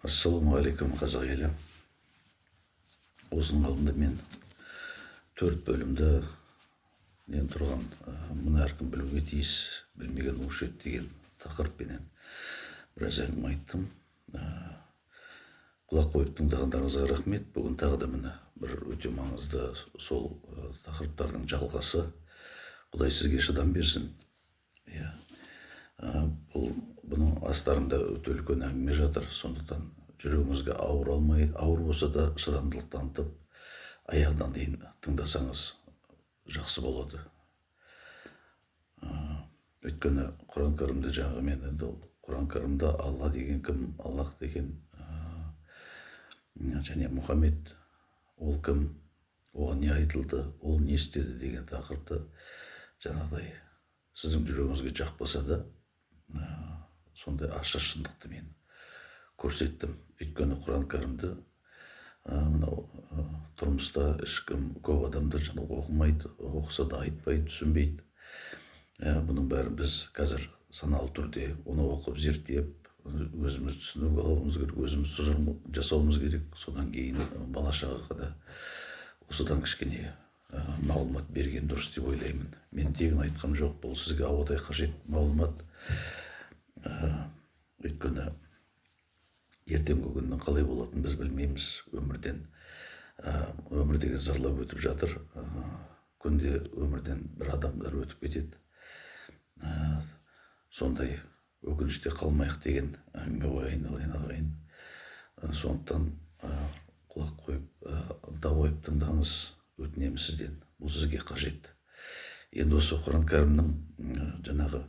Ассалаумағалейкум қазақ елі. Осының алдында мен 4 бөлімді мен тұрған мұны әркім білуге тиіс, білмеген өшет деген тақырыппенен біраз әңгіме айттым. Құлақ қойып тыңдағандарыңызға рахмет. Бүгін тағы да міне бір өте маңызды сол тақырыптардың жалғасы. Құдай сізге шыдам берсін. Бұның астарында өте үлкен әңгіме жатыр. Сондықтан жүрегіңізге ауыр болса да шыдамдылық танытып, аяғынан дейін тыңдасаңыз жақсы болады. Өйткені Құран кәрімде жаңағы мен енді Құран кәрімде Алла деген кім, Аллах деген және Мұхаммед ол кім, оған не айтылды, ол не істеді деген тақырыпты жаңағыдай сіздің жүрегіңізге жақпаса да сондай ащы шындықты мен көрсеттім. Өйткені Құран кәрімді мынау тұрмыста ешкім көп адамдар жаңағы оқымайды, оқыса да айтпайды, түсінбейді. Бұның бәрін біз қазір саналы түрде оны оқып, зерттеп, өзіміз түсініп алуымыз керек, өзіміз тұжырым жасауымыз керек. Содан кейін бала-шағаға да осыдан кішкене мағлұмат берген дұрыс деп ойлаймын. Мен тегін айтқам жоқ, бұл сізге ауадай қажет мағлұмат. Өйткені ертеңгі күннің қалай болатынын біз білмейміз. Өмір деген зарлап өтіп жатыр. Күнде өмірден бір адамдар өтіп кетеді. Сондай өкініште қалмайық деген әңгіме ғой айналайын. Сондықтан құлақ қойып, ынта қойып тыңдаңыз, өтінемін сізден. Бұл сізге қажет. Енді осы Құран кәрімнің жаңағы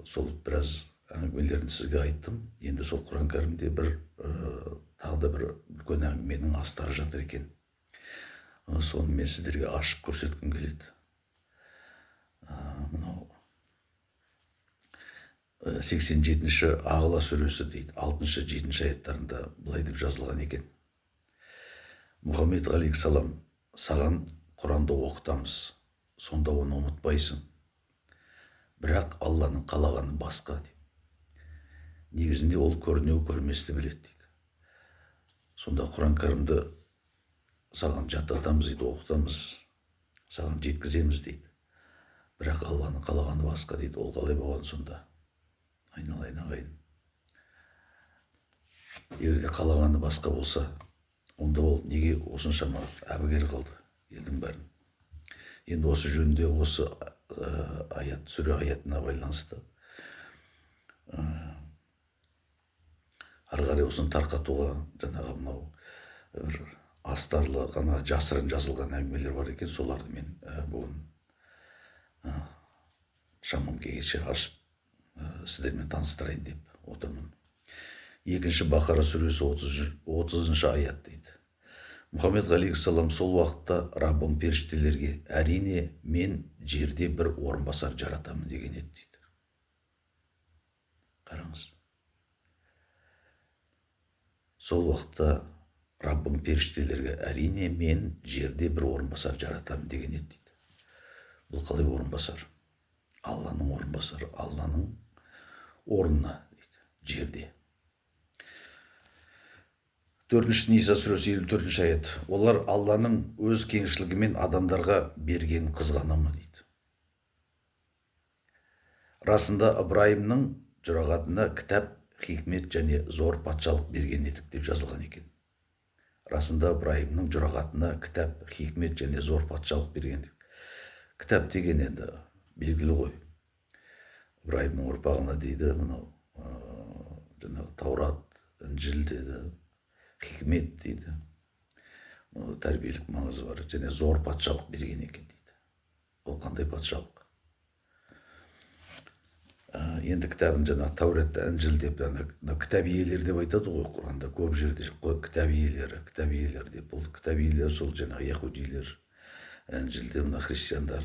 сол біраз әңгімелерін сізге айттым. Енді сол Құран кәрімде тағы да бір үлкен әңгіменің астары жатыр екен. Соны мен сіздерге ашып көрсеткім келеді. Мынау 87-ші Ағла сүресі дейді, 6-7 аяттарында былай деп жазылған екен. Мұхаммед алейхиссалам, саған Құранды оқытамыз, сонда оны ұмытпайсың. Бірақ Алланың қалағаны басқа дейді. Негізінде ол көрінеу көрместі біледі дейді. Сонда Құран кәрімді саған жаттатамыз дейді, оқытамыз, саған жеткіземіз дейді. Бірақ Алланың қалағаны басқа дейді. Ол қалай болған сонда? Айналайын ағайын. Егер қалағаны басқа болса, онда ол неге осыншама әбігер қылды елдің бәрін? Енді осы жөнінде осы сүре аятына байланысты ары қарай осыны тарқатуға жаңағы мынау бір астарлы ғана жасырын жазылған әңгімелер бар екен. Соларды мен бүгін шамам келгенше ашып сіздермен таныстырайын деп отырмын. 2-ші Бақара сүресі 30-шы аят дейді. Мұхаммед алейхиссалам, сол уақытта Раббым періштелерге, әрине мен жерде бір орынбасар жаратамын деген еді дейді. Қараңыз. Сол уақытта Раббым періштелерге, әрине мен жерде бір орынбасар жаратамын деген еді дейді. Бұл қалай орынбасар? Алланың орынбасары, Алланың орнына дейді, жерде. 4-ші Ниса сүресі 54-ші аят. Олар Алланың өз кеңшілігімен адамдарға берген қызғанымы дейді. Расында Ибраимның жұрағатына кітап, хикмет және зор патшалық берген едік деп жазылған екен. Расында Ибраимның жұрағатына кітап, хикмет және зор патшалық берген едік. Кітап деген енді белгілі ғой. Ибраимның ұрпағына дейді, мынау Таурат, Інжіл деді, хикмет дейді. Тәрбиелік маңызы бар. Және зор патшалық берген екен дейді. Ол қандай патшалық? Енді кітабын жаңа Тауратта, Інжіл деп, кітап иелері деп айтады ғой Құранда. Көп жерде кітап иелері деп. Бұл кітап иелері сол жаңағы яһудилер, Інжілде мына христиандар.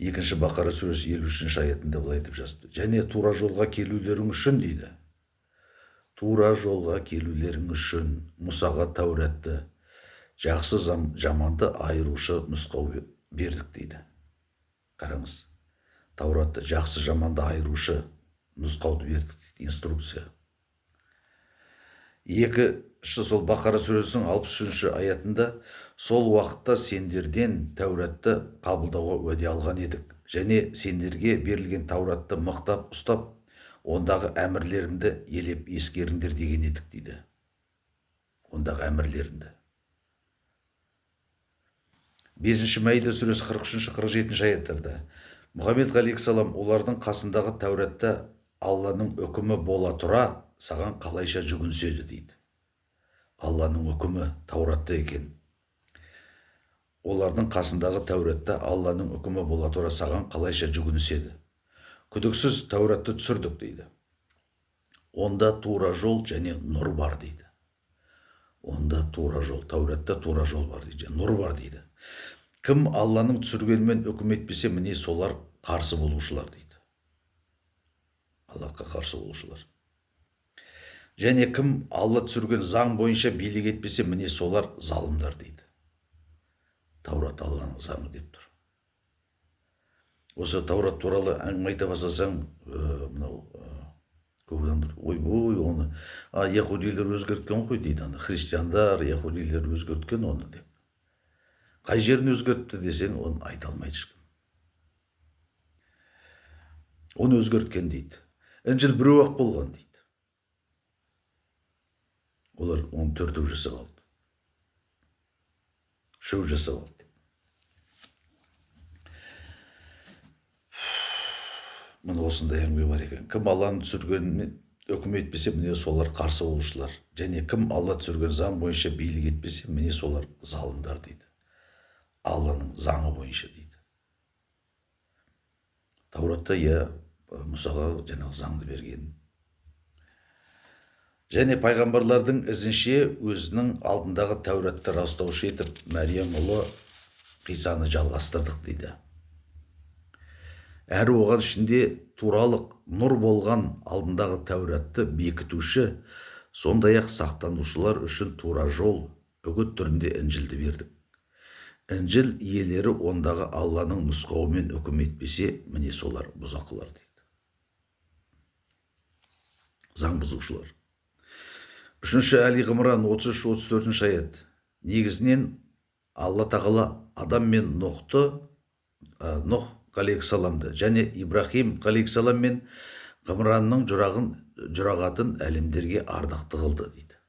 2-ші Бақара сүресі 53-ші аятында былай деп жазды. Және тура жолға келулерің үшін дейді. Тура жолға келулерің үшін Мұсаға Тауратты, жақсы жаманды айырушы нұсқау бердік дейді. Қараңыз. Тауратты жақсы жаманды айырушы нұсқауды бердік, инструкция. екінші сол Бақара сүресінің 63 аятында сол уақытта сендерден Тәуратты қабылдауға уәде алған едік, және сендерге берілген Тауратты мықтап ұстап, ондағы әмірлерімді елеп ескеріңдер деген едік дейді. Ондағы әмірлерімді. 5 Мәида сүресі 43-47 аяттарда Мұхаммед алейхиссалам олардың қасындағы Тәуратта Алланың үкімі бола тұра саған қалайша жүгінседі дейді. Алланың үкімі Тауратта екен. Олардың қасындағы Тәуратта Алланың үкімі бола тұра саған қалайша жүгінседі. Күдіксіз Тәуратты түсірдік дейді. Онда тура жол және нұр бар дейді. Онда тура жол, Тәуратта тура жол бар дейді, нұр бар дейді. Кім Алланың түсіргенімен үкім етпесе, міне солар қарсы болушылар дейді. Аллахқа қарсы болушылар. Және кім Алла түсірген заң бойынша билік етпесе, міне солар залымдар дейді. Таурат Алланың заңы деп тұр. Осы Таурат туралы әңгіме айта бастасаң, мынау көп адамдар, ой, оны яһудилер өзгерткен ғой дейді, христиандар, яһудилер өзгерткен оны деп. Қай жерін өзгертті десең, оны айта алмайды ешкім. Оны өзгерткен дейді. Інжіл біреу-ақ болған дейді. Олар оны төртеу жасап алды. Үшеу жасап алды. Міне осындай әңгіме бар екен. Кім Алланың түсіргеніне үкім етпесе, міне солар қарсы болушылар. Және кім Алла түсірген заң бойынша билік етпесе, міне солар залымдар дейді. Алланың заңы бойынша дейді. Тауратта Мұсаға жаңағы заңды берген. Және пайғамбарлардың ізінше өзінің алдындағы Тәуратты растаушы етіп, Мәриям ұлы Қисаны жалғастырдық дейді. Әрі оған ішінде туралық нұр болған алдындағы Тәуратты бекітуші, сондай-ақ сақтанушылар үшін тура жол, үгіт түрінде Інжілді бердік. Інжіл иелері ондағы Алланың нұсқауымен үкім етпесе, міне солар бұзақылар дейді. Заң бұзушылар. 3 Әли Ғымран 33-34 аят. Негізінен Алла тағала Адам мен Нұх алейхиссаламды және Ибрахим алейхиссалам мен Ғымранның жұрағатын әлемдерге ардақты қылды дейді.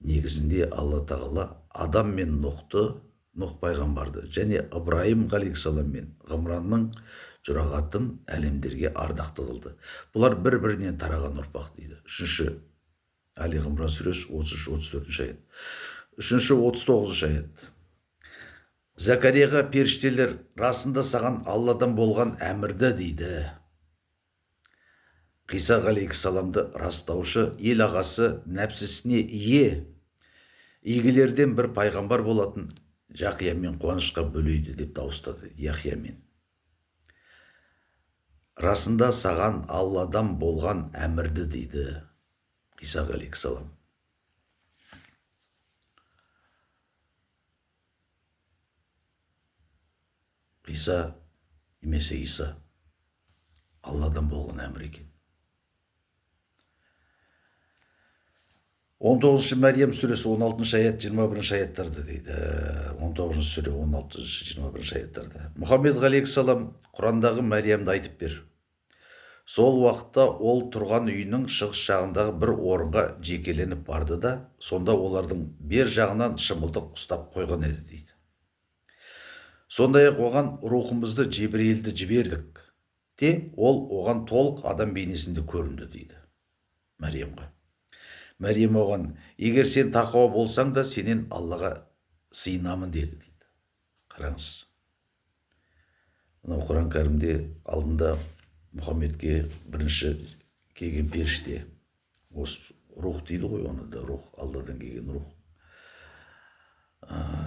Негізінде Алла тағала Адам мен Нұх пайғамбарды және Ибрахим алейхиссалам мен Ғымранның жұрағатын әлемдерге ардақты қылды. Бұлар бір-бірінен тараған ұрпақ дейді. 3 Әли Ғымран сүресі 33-34 аят. 39 аят. Закарияға періштелер расында саған Алладан болған әмірді дейді. Қиса алейхиссаламды растаушы ел ағасы нәпсісіне игілерден бір пайғамбар болатын Яхиямен қуанышқа бөлейді деп дауыстады. Яхиямен. Расында саған Алладан болған әмірді дейді. Иса алейхиссалам. Иса немесе Иса Алладан болған әмір екен. 19 Мәриям сүресі 16 аят 21 аяттарды дейді. 19 сүре 16-21 аяттарды. Мұхаммед алейхиссалам Құрандағы Мәриямды айтып бер. Сол уақытта ол тұрған үйінің шығыс жағындағы бір орынға жекеленіп барды да, сонда олардың бер жағынан шымылдық ұстап қойған еді дейді. Сондай-ақ оған рухымызды Жебірейілді жібердік. Ол оған толық адам бейнесінде көрінді дейді. Мәриямға. Мәриям оған, егер сен тақуа болсаң да, сенен Аллаға сыйынамын деді дейді. Қараңыз. Құран кәрімде алдында Мұхаммедке бірінші келген періште, осы рух дейді ғой, оны да рух, Алладан келген рух,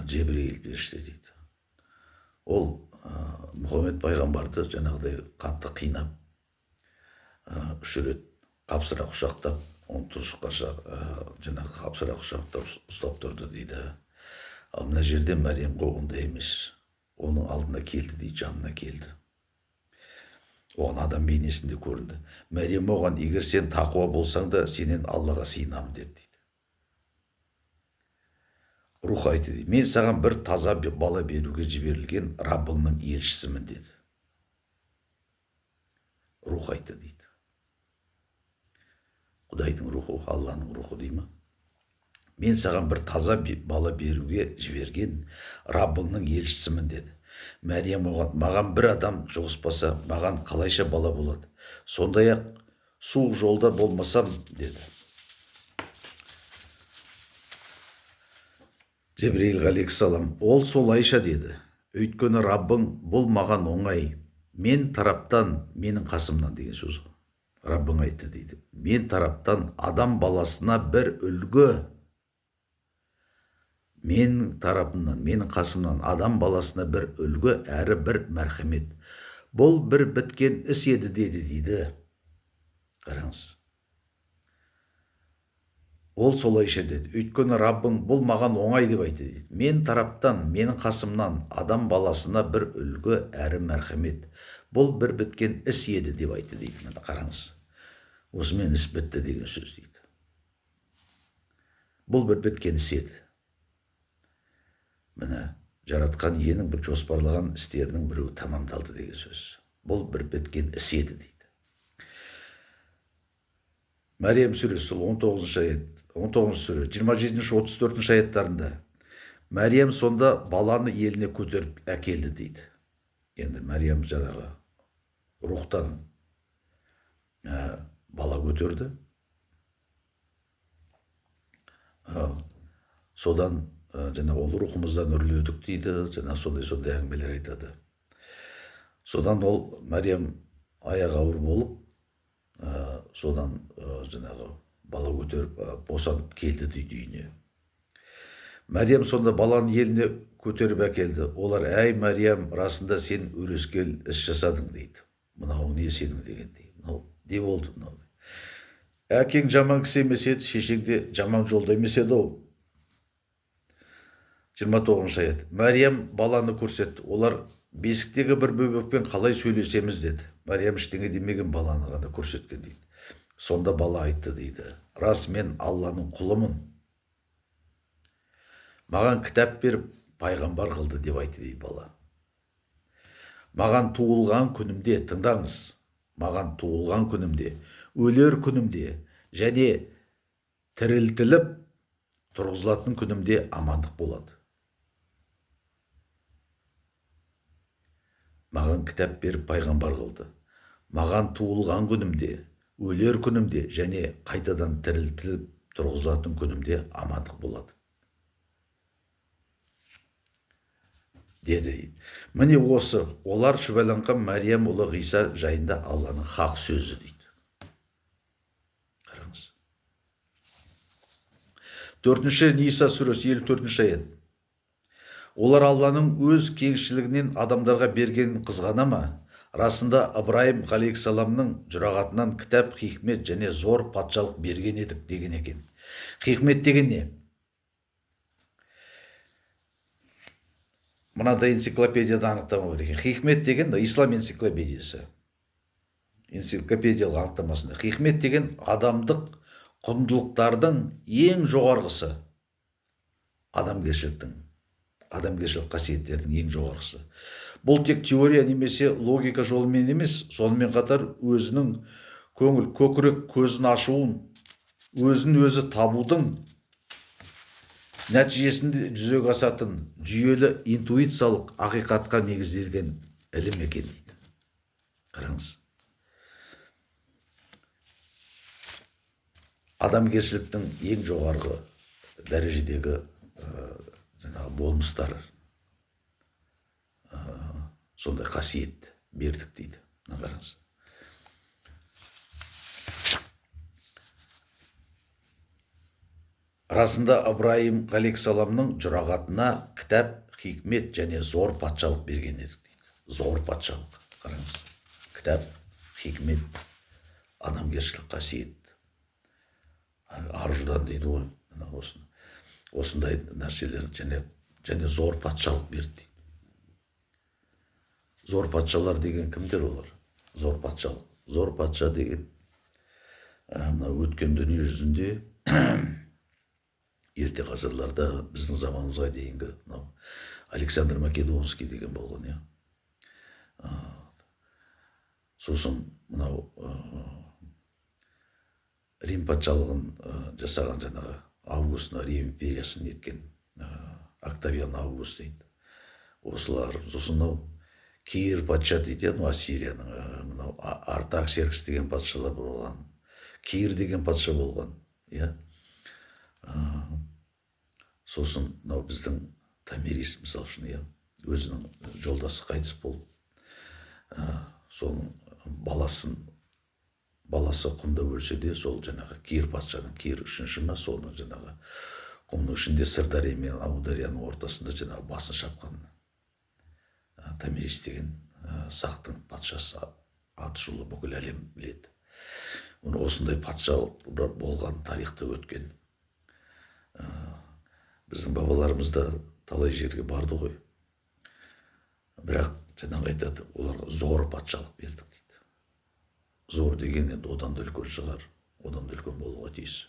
Жебірейіл періште дейді. Ол Мұхаммед пайғамбарды жаңағыдай қатты қинап, 3 рет қапсыра құшақтап, оны тұршыққанша жаңағы қапсыра құшақтап ұстап тұрды дейді. Ал мына жерде Мәриямға ондай емес. Оның алдына келді дейді, жанына келді. оған адам бейнесінде көрінді. Мәриям оған: егер сен тақуа болсаң да, сенен Аллаға сыйынамын деді дейді. Рух айтты дейді: мен саған бір таза бала беруге жіберілген Раббыңның елшісімін деді. Рух айтты дейді. Құдайдың рухы, Алланың рухы дей ма? Мен саған бір таза бала беруге жіберген Раббыңның елшісімін деді. Мәриям оған: маған бір адам жұғыспаса, маған қалайша бала болады? Сондай-ақ суық жолда болмасам деді. Жебірейіл ғалейхиссалам: ол солайша деді. Өйткені Раббың бұл маған оңай. Мен тараптан, менің қасымнан деген сөз. Раббың айтты дейді: мен тараптан адам баласына бір үлгі, мен тарапымнан, менің қасымнан адам баласына бір үлгі әрі бір мәрхемет. Бұл бір біткен іс еді деді дейді. Қараңыз. Ол солайша деді. Өйткені Раббың бұл маған оңай деп айтты дейді. Мен тараптан, менің қасымнан адам баласына бір үлгі әрі мәрхемет. Бұл бір біткен іс еді деп айтты дейді. Қараңыз. Осымен іс бітті деген сөз дейді. Бұл бір біткен іс еді. Міне, жаратқан иенің бір жоспарлаған істерінің біреуі тамамдалды деген сөз. Бұл бір біткен іс еді дейді. Мәриям сүресі 19 аят, 19 сүре, 27-34 аяттарында Мәриям сонда баланы еліне көтеріп әкелді дейді. Енді Мәриям жаңағы рухтан бала көтерді. Содан жаңа ол рухымыздан үрледік дейді, жаңа сондай әңгімелер айтады. Содан ол Мәриям аяғы ауыр болып, содан жаңағы бала көтеріп босанып келді дейді үйіне. Мәриям сонда баланы еліне көтеріп әкелді. Олар: әй Мәриям, расында сен өрескел іс жасадың дейді. Мынау не сенің деген дейді. Мынау не болды мынау? Әкең жаман кісі емес еді, шешең де жаман жолда емес еді ау. 29 аят. Мәриям баланы көрсетті. Олар: бесіктегі бір бөбекпен қалай сөйлесеміз деді. Мәриям ештеңе демеген, баланы ғана көрсеткен дейді. Сонда бала айтты дейді: рас, мен Алланың құлымын. Маған кітап беріп, пайғамбар қылды деп айтты дейді бала. Маған туылған күнімде, тыңдаңыз, маған туылған күнімде, өлер күнімде және тірілтіліп тұрғызылатын күнімде амандық болады. Маған кітап беріп пайғамбар қылды. Маған туылған күнімде, өлер күнімде және қайтадан тірілтіліп тұрғызылатын күнімде амандық болады. Деді. Міне осы, олар шүбәланған Мәриям ұлы Ғиса жайында Алланың хақ сөзі дейді. Қараңыз. 4 Ниса сүресі 54 аят. Олар Алланың өз кеңшілігінен адамдарға бергенін қызғана ма? Расында Ибраим ғалейхиссаламның жұрағатынан кітап, хикмет және зор патшалық берген едік деген екен. Хикмет деген не? Мынандай энциклопедияда анықтама бар екен. Хикмет деген ислам энциклопедиясы. Энциклопедиялық анықтамасында. Хикмет деген адамдық құндылықтардың ең жоғарғысы. Адамгершілік қасиеттердің ең жоғарғысы. Бұл тек теория немесе логика жолымен емес, сонымен қатар өзінің көңіл көкірек көзін ашуын, өзін өзі табудың нәтижесінде жүзеге асатын жүйелі интуициялық ақиқатқа негізделген ілім екен дейді. Қараңыз. Адамгершіліктің ең жоғарғы дәрежедегі болмыстары сондай қасиет бердік дейді. Қараңыз. Расында Ибраим ғалейхиссаламның жұрағатына кітап, хикмет және зор патшалық берген едік дейді. Зор патшалық. Қараңыз. Кітап, хикмет, адамгершілік қасиет. Аржудан дейді ғой. Осындай нәрселер және зор патшалық берді дейді. Зор патшалар деген кімдер олар? зор патшалық. Зор патша деген мына өткен дүние жүзінде ерте ғасырларда біздің заманымызға дейінгі мынау Александр Македонский деген болған, иә. Сосын мынау Рим патшалығын жасаған жаңағы Август, Рим империясын неткен Октавиан Август дейді. Осылар, сосын мынау Кир патша дейді, Ассирияның, мынау Артаксеркс деген патшалар болған, Кир деген патша болған, иә. Сосын мынау біздің Томирис, мысалы үшін, иә, өзінің жолдасы қайтыс болып, соның баласы құмда өлсе де, сол жаңағы Кир патшаның, Кир үшінші ма, соның жаңағы құмның ішінде Сырдария мен Амударияның ортасында жаңағы басын шапқан Томирис деген сақтың патшасы, атышулы бүкіл әлем біледі. Осындай патшалық болған, тарихта өткен. Біздің бабаларымыз да талай жерге барды ғой. Бірақ жаңағы айтады, оларға зор патшалық бердік дейді. Зор деген енді одан да үлкен шығар, одан да үлкен болуға тиіс.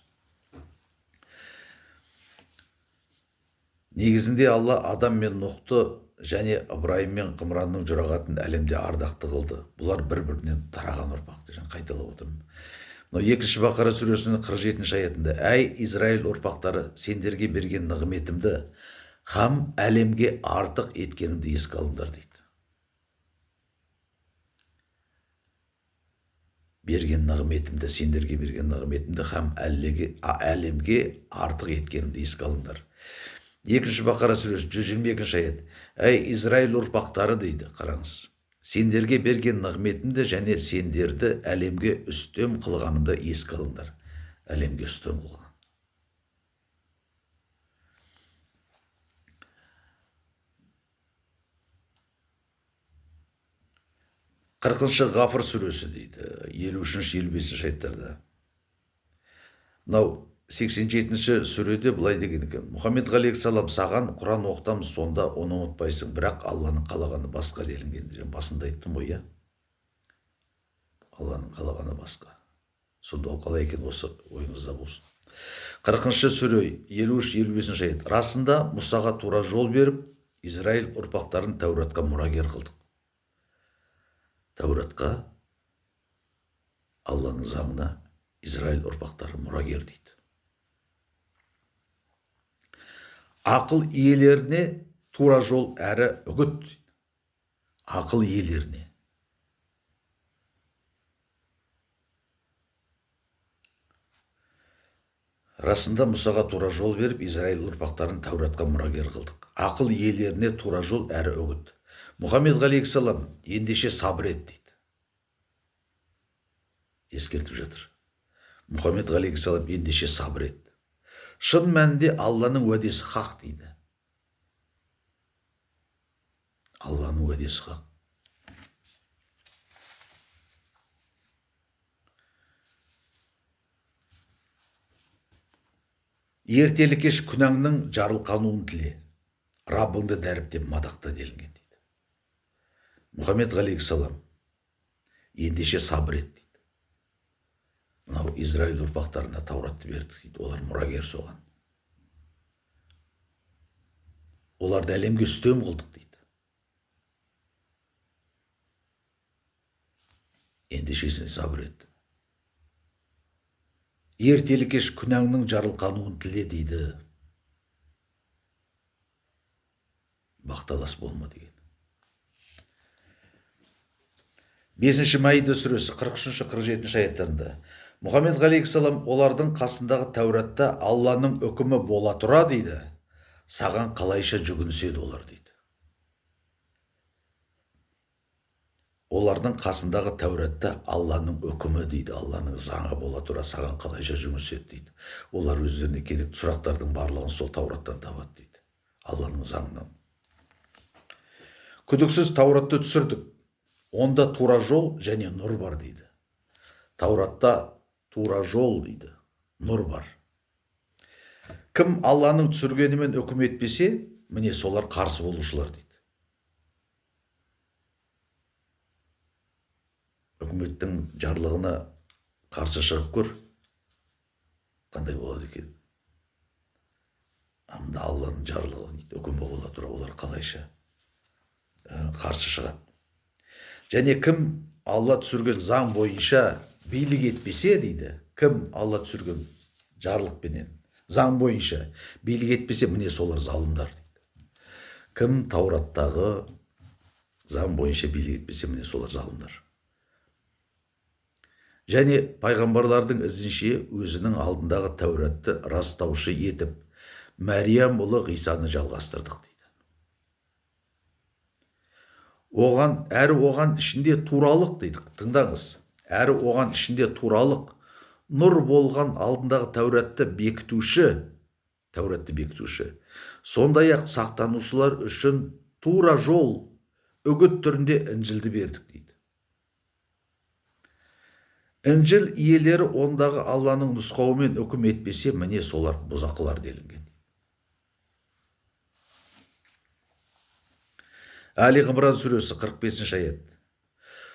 Негізінде Алла Адам мен Нұхты және Ыбырайым мен Қымранның жұрағатын әлемде ардақты қылды. Бұлар бір-бірінен тараған ұрпақ. Қайталап отырмын. Мынау 2 Бақара сүресінің 47 аятында: «Әй Израиль ұрпақтары, сендерге берген нығметімді һәм әлемге артық еткенімді еске алыңдар» дейді. Сендерге берген нығметімді һәм әлемге артық еткенімді еске алыңдар. 2 Бақара сүресі 122 аят: «Әй Израиль ұрпақтары» дейді, қараңыз. «Сендерге берген нығметімді және сендерді әлемге үстем қылғанымды еске алыңдар». Әлемге үстем қылған. Қырқыншы Ғафыр сүресі дейді, 53-55 аяттарда. Мынау 87-ші сүреде былай деген екен: «Мұхаммед алейхиссалам, саған Құран оқытамыз, сонда оны ұмытпайсың, бірақ Алланың қалағаны басқа» делінген. Басында айттым ғой, иә. Алланың қалағаны басқа. Сонда ол қалай екен, осы ойыңызда болсын. 40-шы сүре 53-55 аят: «Расында Мұсаға тура жол беріп, Израиль ұрпақтарын Тәуратқа мұрагер қылдық». Тәуратқа, Алланың заңына Израиль ұрпақтары мұрагер дейді. Ақыл иелеріне тура жол әрі үгіт. Ақыл иелеріне. Расында Мұсаға тура жол беріп, Израиль ұрпақтарын Тәуратқа мұрагер қылдық. Ақыл иелеріне тура жол әрі үгіт. Мұхаммед алейхиссалам, ендеше сабыр ет дейді. Ескертіп жатыр. Мұхаммед алейхиссалам, ендеше сабыр ет. Шын мәнінде Алланың уәдесі хақ дейді. Алланың уәдесі хақ. Ертелі кеш күнәңнің жарылқануын тіле, Раббыңды дәріптеп мадақта делінген дейді. Мұхаммед алейхиссалам, ендеше сабыр ет дейді. Мынау Израиль ұрпақтарына Тауратты бердік дейді. Олар мұрагер соған. Оларды әлемге үстем қылдық дейді. Ендеше сен сабыр ет. Ертелі кеш күнәңнің жарылқануын тіле дейді. Бақталас болма деген. 5 Маида сүресі 43-47 аяттарында: «Мұхаммед алейхиссалам, олардың қасындағы Тәуратта Алланың үкімі бола тұра дейді, саған қалайша жүгінседі олар дейді». Олардың қасындағы Тәуратта Алланың үкімі дейді, Алланың заңы бола тұра, саған қалайша жүгінседі дейді. Олар өздеріне керекті сұрақтардың барлығын сол Таураттан табады дейді, Алланың заңынан. Күдіксіз Тауратты түсірдік, онда тура жол және нұр бар дейді. Тауратта тура жол дейді, нұр бар. Кім Алланың түсіргенімен үкім етпесе, міне солар қарсы болушылар дейді. үкіметтің жарлығына қарсы шығып көр, қандай болады екен. Мына Алланың жарлығы дейді, үкімі бола тұра олар қалайша қарсы шығады. Және кім Алла түсірген заң бойынша билік етпесе дейді, кім Алла түсірген жарлықпенен заң бойынша билік етпесе, міне солар залымдар дейді. Кім Таураттағы заң бойынша билік етпесе, міне солар залымдар. Және пайғамбарлардың ізінше өзінің алдындағы Тәуратты растаушы етіп, Мәриям ұлы Ғисаны жалғастырдық дейді. Әрі оған ішінде туралық дейді. Тыңдаңыз. Әрі оған ішінде туралық, нұр болған алдындағы Тәуратты бекітуші, сондай-ақ сақтанушылар үшін тура жол, үгіт түрінде Інжілді бердік дейді. Інжіл иелері ондағы Алланың нұсқауымен үкім етпесе, міне солар бұзақылар делінген. Али Ғимран сүресі 45 аят.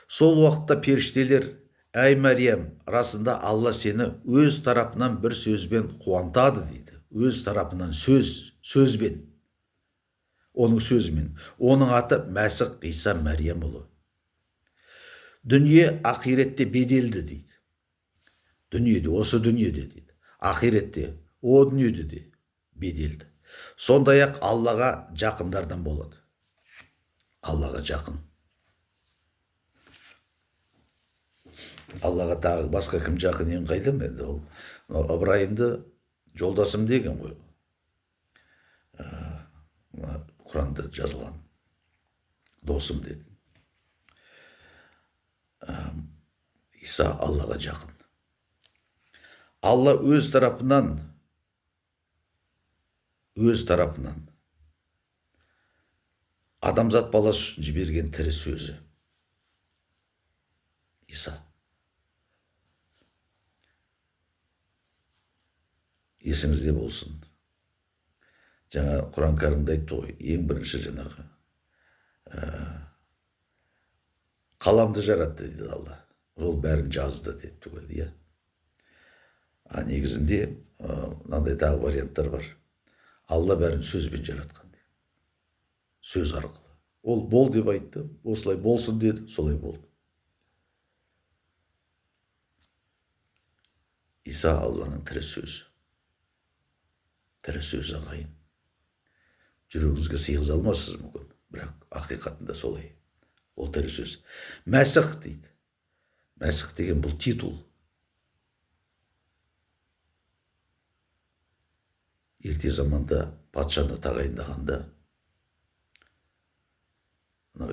Сол уақытта періштелер: әй Мәриям, расында Алла сені өз тарапынан бір сөзбен қуантады дейді. Өз тарапынан сөзбен. Оның сөзімен. Оның аты Мәсіх Иса Мәриям ұлы. Дүние ақиретте беделді дейді. Дүниеде, осы дүниеде дейді. Ақиретте, о дүниеде де беделді. Сондай-ақ Аллаға жақындардан болады. Аллаға жақын. Аллаға тағы басқа кім жақын ең қайдам енді ол. Ыбырайымды жолдасым деген ғой. Құранда жазылған. Досым деді. Иса Аллаға жақын. Алла өз тарапынан адамзат баласы үшін жіберген тірі сөзі. Иса. Есіңізде болсын. Жаңа Құран кәрімде айтты ғой, ең бірінші жаңағы қаламды жаратты дейді Алла. Ол бәрін жазды деді түгел, иә. Негізінде мынандай тағы варианттар бар. Алла бәрін сөзбен жаратқан. Сөз арқылы. Ол бол деп айтты, осылай болсын деді, солай болды. Иса Алланың тірі сөзі. Тірі сөзі ағайын. Жүрегіңізге сыйғыза алмассыз мүмкін, бірақ ақиқатында солай. Ол тірі сөз. Мәсіх дейді. Мәсіх деген бұл титул. Ерте заманда патшаны тағайындағанда,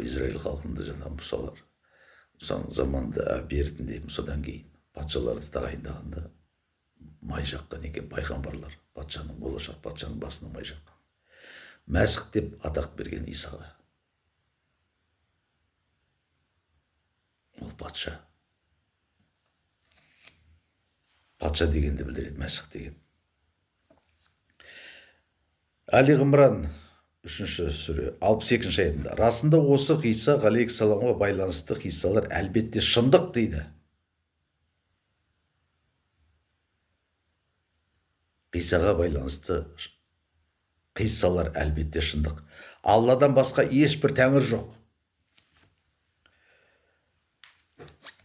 Израиль халқында жаңа мұсалар, заманда бертінде мұсадан кейін патшаларды тағайындағанда май жаққан екен пайғамбарлар, болашақ патшаның басына май жаққан. Мәсіх деп атақ берген Исаға. Ол патша. Патша дегенді білдіреді, Мәсіх деген. Али Ғимран 3 сүре 62 аятында: расында осы Ғиса ғалейхиссаламға байланысты қиссалар әлбетте шындық дейді. Ғисаға байланысты қиссалар әлбетте шындық. Алладан басқа ешбір тәңір жоқ.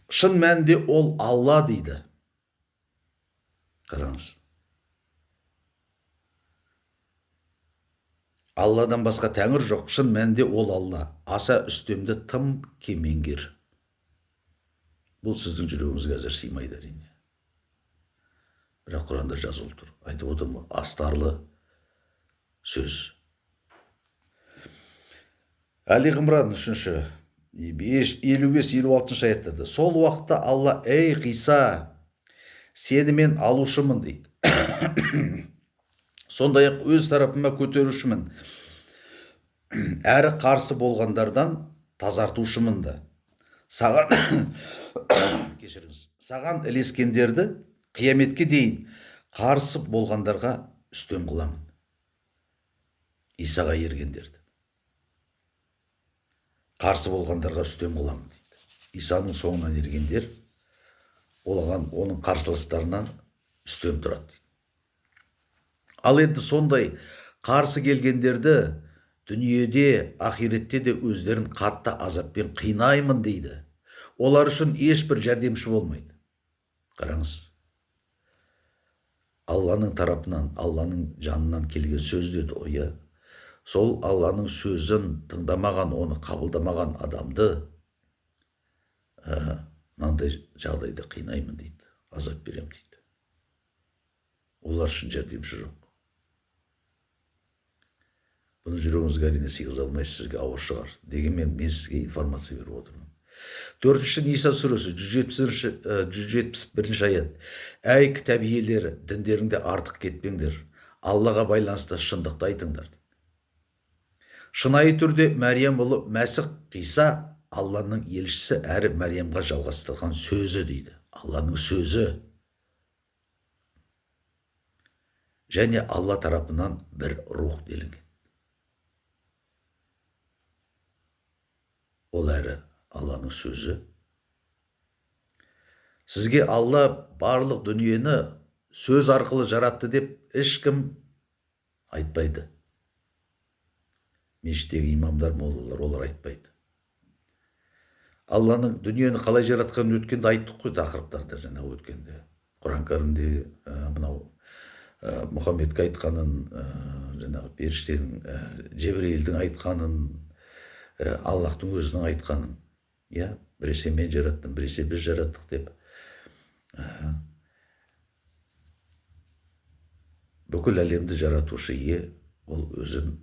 Шын мәнінде ол Алла дейді. Қараңыз. Алладан басқа тәңір жоқ, шын мәнінде ол Алла. Аса үстемді тым кемеңгер. Бұл сіздің жүрегіңізге әзір сыймайды әрине. Бірақ Құранда жазылып тұр. Айтып отырмын, астарлы сөз. Али Ғимран 55-56 аяттарда: сол уақытта Алла: ей Ғиса, сені мен алушымын дейді. Сондай-ақ өз тарапыма көтерушімін. Әрі қарсы болғандардан тазартушымын да. Саған ілескендерді қияметке дейін қарсы болғандарға үстем қыламын. Исаға ергендерді қарсы болғандарға үстем қыламын дейді. Исаның соңынан ергендер оның қарсыластарынан үстем тұрады дейді. Ал енді сондай қарсы келгендерді дүниеде, ақиретте де өздерін қатты азаппен қинаймын дейді. Олар үшін ешбір жәрдемші болмайды. Қараңыз. Алланың тарапынан, Алланың жанынан келген сөз деді ғой, сол Алланың сөзін тыңдамаған, оны қабылдамаған адамды мынандай жағдайда қинаймын дейді, азап беремін дейді. Олар үшін жәрдемші жоқ. Бұны жүрегіңізге әрине сыйғыза алмайсыз, сізге ауыр шығар. Дегенмен мен сізге информация беріп отырмын. 4-ші Ниса сүресі 171 аят. Әй кітап иелері, діндеріңде артық кетпеңдер. Аллаға байланысты шындықты айтыңдар. Шынайы түрде Мәриям ұлы Мәсіх Иса Алланың елшісі әрі Мәриямға жалғастырған сөзі дейді. Алланың сөзі. Және Алла тарапынан бір рух делінген. Ол әрі Алланың сөзі. Сізге Алла барлық дүниені сөз арқылы жаратты деп ешкім айтпайды. Мешіттегі имамдар, моллалар олар айтпайды. Алланың дүниені қалай жаратқанын өткенде айттық қой, тақырыптарда жаңа өткенде. Құран кәрімде мынау Мұхаммедке айтқанын, жаңағы періштенің, Жебірейілдің айтқанын, Аллахтың өзінің айтқанын, біресе мен жараттым, біресе біз жараттық деп. Бүкіл әлемді жаратушы ол өзін,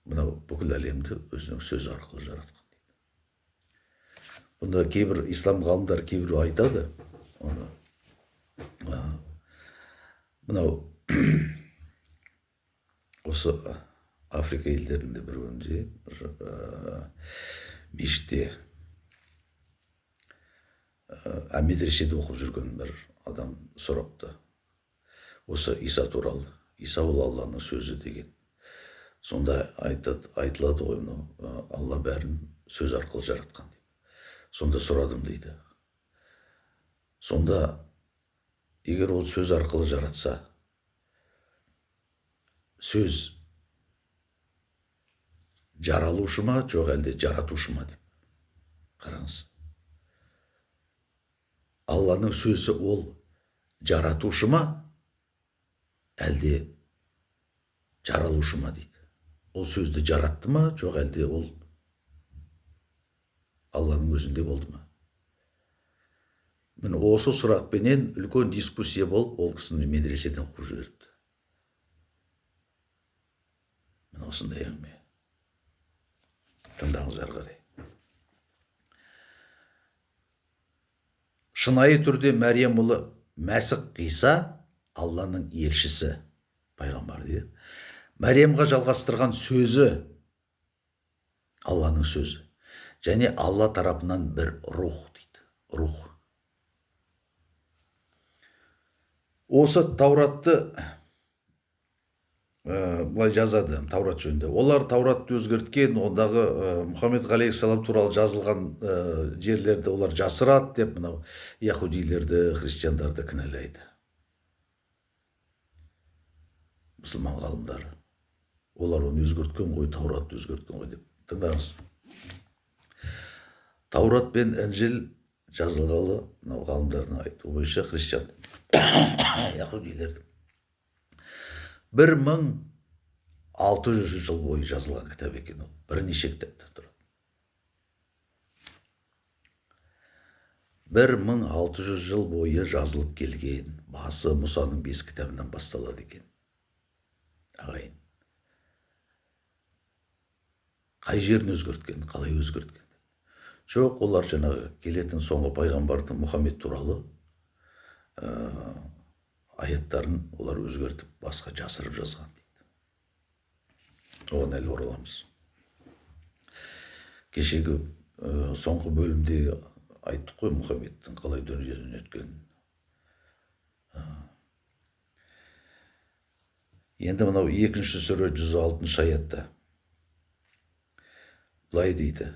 мынау бүкіл әлемді өзінің сөз арқылы жаратқан дейді. Бұнда кейбір ислам ғалымдар кейбір айтады, мынау осы Африка елдерінде бір önce мешітте медреседе оқып жүрген бір адам сұрапты. Осы Иса туралы. Иса ол Алланың сөзі деген. Сонда айтылады ғой, Алла бәрін сөз арқылы жаратқан дейді. Сонда сұрадым дейді. Сонда егер ол сөз арқылы жаратса, сөз жаралушы ма, жоқ әлде жаратушы ма деп. Қараңыз. Алланың сөзі ол жаратушы ма, әлде жаралушы ма дейді. Ол сөзді жаратты ма, жоқ әлде ол Алланың өзінде болды ма? Міне осы сұрақпенен үлкен дискуссия болып, ол кісіні медреседен қуып жіберді. Міне осындай әңгіме. Тыңдаңыздар қарай. Шынайы түрде Мәриям ұлы Мәсіх Иса Алланың елшісі, пайғамбар дейді. Мәриямға жалғастырған сөзі Алланың сөзі. Және Алла тарапынан бір рух дейді. Рух. Осы Тауратты былай жазады, Таурат жөнінде. Олар Тауратты өзгерткен, ондағы Мұхаммед алейхиссалам туралы жазылған жерлерді олар жасырады деп, мынау яһудилерді, христиандарды кінәлайды. Мұсылман ғалымдары. Олар оны өзгерткен ғой, Тауратты өзгерткен ғой деп. Тыңдаңыз. Таурат пен Інжіл жазылғалы, мынау ғалымдардың айтуы бойынша христиан яһудилердің 1600 жыл бойы жазылған кітап екен ол. Бірнеше кітаптан тұрады. 1600 жыл бойы жазылып келген. Басы Мұсаның 5 кітабынан басталады екен. Ағайын. Қай жерін өзгерткен, қалай өзгерткен? Жоқ, олар жаңағы келетін соңғы пайғамбардың Мұхаммед туралы аяттарын олар өзгертіп, басқа жасырып жазған дейді. Оған әлі ораламыз. Кешегі соңғы бөлімде айттық қой Мұхаммедтің қалай дүниеден өткенін. Енді мынау 2-ші сүре 106-шы аятта былай дейді.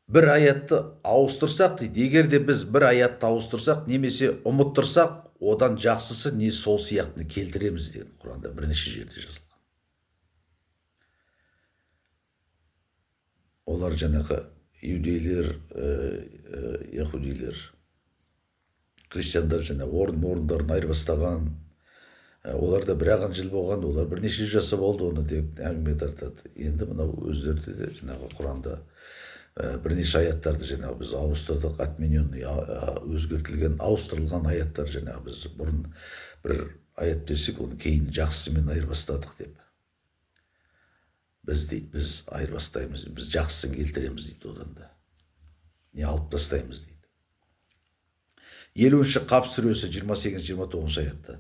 бір аятты ауыстырсақ дейді, егер де біз бір аятты ауыстырсақ немесе ұмыттырсақ, одан жақсысы не сол сияқтыны келтіреміз деген Құранда бірнеше жерде жазылған. Олар жаңағы иудейлер, яһудилер, христиандар жаңағы орындарын айырбастаған, оларда бір-ақ жыл болған, олар бірнеше жасы болды оны деп әңгіме тартады. Енді мынау өздері де жаңағы Құранда бірнеше аяттарды жаңағы біз ауыстырдық, отмененный, өзгертілген, ауыстырылған аяттар жаңағы біз бұрын бір аят десек, оны кейін жақсысымен айырбастадық деп. Біз дейді, біз айырбастаймыз, біз жақсысын келтіреміз дейді одан да. Не алып тастаймыз дейді. 50-ші Қап сүресі 28-29 аятта.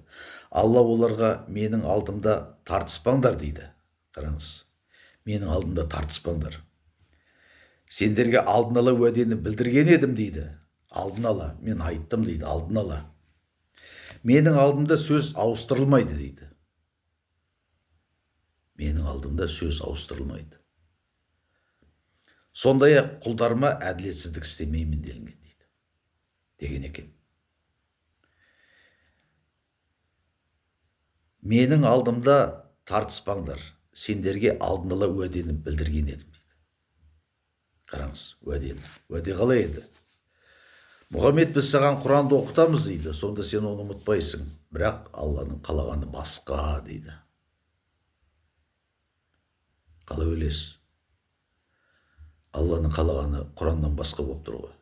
Алла оларға менің алдымда тартыспаңдар дейді. Қараңыз. Менің алдымда тартыспаңдар. Сендерге алдын ала уәдені білдірген едім дейді. Алдын ала, мен айттым дейді, алдын ала. Менің алдымда сөз ауыстырылмайды дейді. Менің алдымда сөз ауыстырылмайды. Сондай-ақ құлдарыма әділетсіздік істемеймін делінген дейді. Деген екен. Менің алдымда тартыспаңдар. Сендерге алдын ала уәдені білдірген едім дейді. Қараңыз, уәдені. Уәде қалай еді? Мұхаммед, біз саған Құранды оқытамыз дейді. Сонда сен оны ұмытпайсың. Бірақ Алланың қалағаны басқа дейді. Қалай ойлайсыз? Алланың қалағаны Құраннан басқа болып тұр ғой.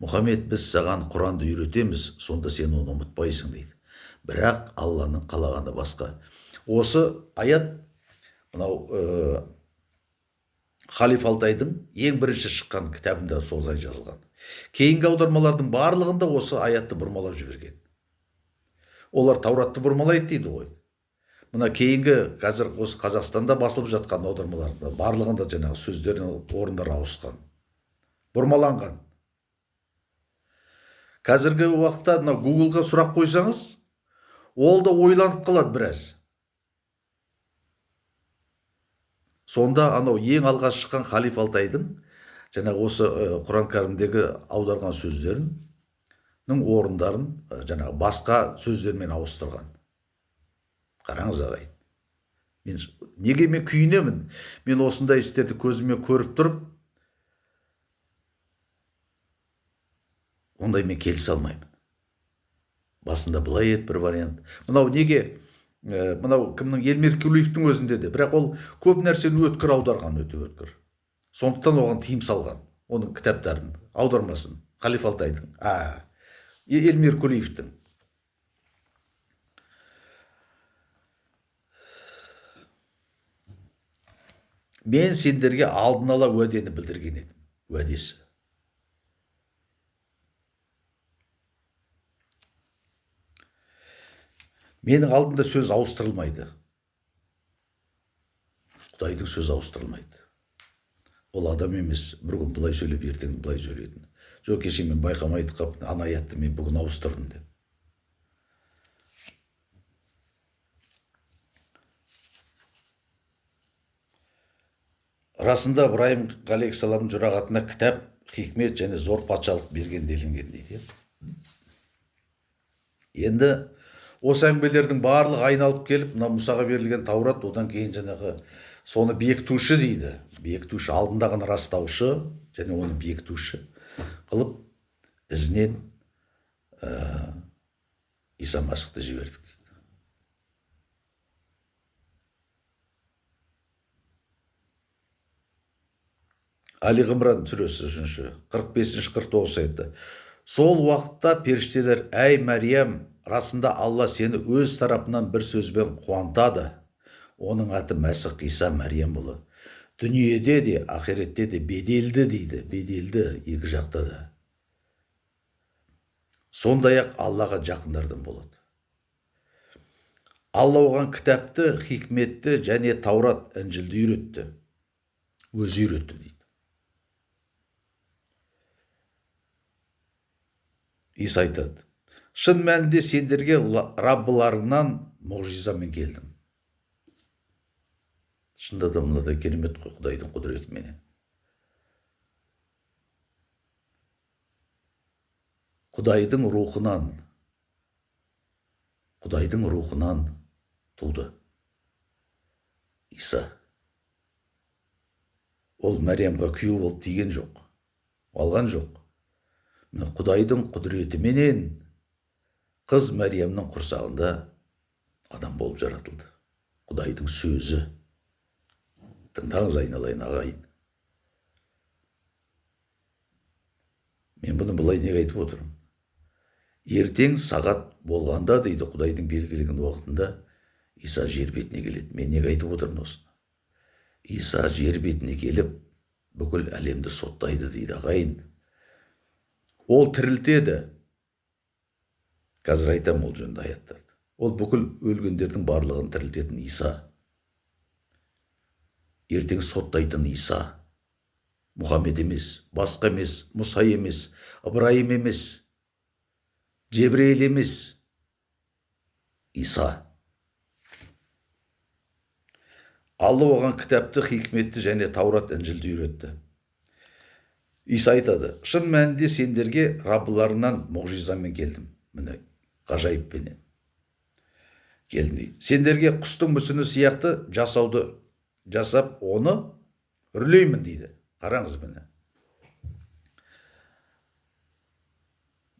Мұхаммед, біз саған Құранды үйретеміз, сонда сен оны ұмытпайсың дейді. Бірақ Алланың қалағаны басқа. Осы аят мынау Халиф Алтайдың ең бірінші шыққан кітабында солай жазылған. Кейінгі аудармалардың барлығында осы аятты бұрмалап жіберген. Олар Тауратты бұрмалайды дейді ғой. Мына кейінгі қазір осы Қазақстанда басылып жатқан аудармаларында барлығында жаңағы сөздердің орындары ауысқан, бұрмаланған. Қазіргі уақытта Google-ға сұрақ қойсаңыз, ол да ойланып қалады біраз. Сонда анау ең алғаш шыққан Халиф Алтайдың жаңағы осы Құран кәрімдегі аударған сөздерінің орындарын жаңағы басқа сөздермен ауыстырған. Қараңыз ағайын. Неге мен күйінемін? Мен осындай істерді көзіме көріп тұрып, ондай мен келісе алмаймын. Басында былай еді бір вариант. Мынау неге? Мынау кімнің, Эльмир Кулиевтің өзінде де, бірақ ол көп нәрсені өткір аударған, өте өткір. Сондықтан оған тыйым салған, оның кітаптарын, аудармасын, Халиф Алтайдың, Эльмир Кулиевтің. Мен сендерге алдын ала уәдені білдірген едім, уәдесі. Менің алдымда сөз ауыстырылмайды. Құдайдың сөзі ауыстырылмайды. Ол адам емес, бір күн былай сөйлеп, ертең былай сөйлейтін. Жоқ, кеше мен байқамайды қап, ана аятты мен бүгін ауыстырдым деп. Расында Ибраим ғалейхиссаламның жұрағатына кітап, хикмет және зор патшалық берген делінген дейді. Енді осы әңгімелердің барлығы айналып келіп, мына Мұсаға берілген Таурат, одан кейін жаңағы соны бекітуші дейді. Бекітуші, алдындағын растаушы және оны бекітуші қылып ізінен Иса Масихты жібердік дейді. Али Ғимран сүресі 45-49 аятта. Сол уақытта періштелер, әй Мәриям, расында Алла сені өз тарапынан бір сөзбен қуантады. Оның аты Мәсіх Иса Мәриям ұлы. Дүниеде де, ақиретте де беделді дейді. Беделді екі жақта да. Сондай-ақ Аллаға жақындардан болады. Алла оған кітапты, хикметті және Таурат, Інжілді үйретті. Өзі үйретті дейді. Иса айтады. Шын мәнінде сендерге Раббыларыңнан мұғжизамен келдім. Шында да мынадай керемет қой, Құдайдың құдіретіменен. Құдайдың рухынан туды Иса. Ол Мәриямға күйеу болып тиген жоқ, алған жоқ. Міне Құдайдың құдіретіменен қыз Мәриямның құрсағында адам болып жаратылды. Құдайдың сөзі. Тыңдаңыз айналайын ағайын. Мен бұны былай неге айтып отырмын? Ертең сағат болғанда дейді Құдайдың белгілеген уақытында Иса жер бетіне келеді. Мен неге айтып отырмын осыны? Иса жер бетіне келіп, бүкіл әлемді соттайды дейді ағайын. Ол тірілтеді. Қазір айтам ол жөнінде аяттарды. Ол бүкіл өлгендердің барлығын тірілтетін Иса. Ертең соттайтын Иса. Мұхаммед емес, басқа емес, Мұса емес, Ыбырайым емес, Жебірейіл емес, Иса. Алла оған кітапты, хикметті және Таурат, Інжілді үйретті. Иса айтады, шын мәнінде сендерге Раббыларынан мұғжизамен келдім. Міне, ғажайыппенен келдім дейді. Сендерге құстың мүсіні сияқты жасап, оны үрлеймін дейді. Қараңыз міне.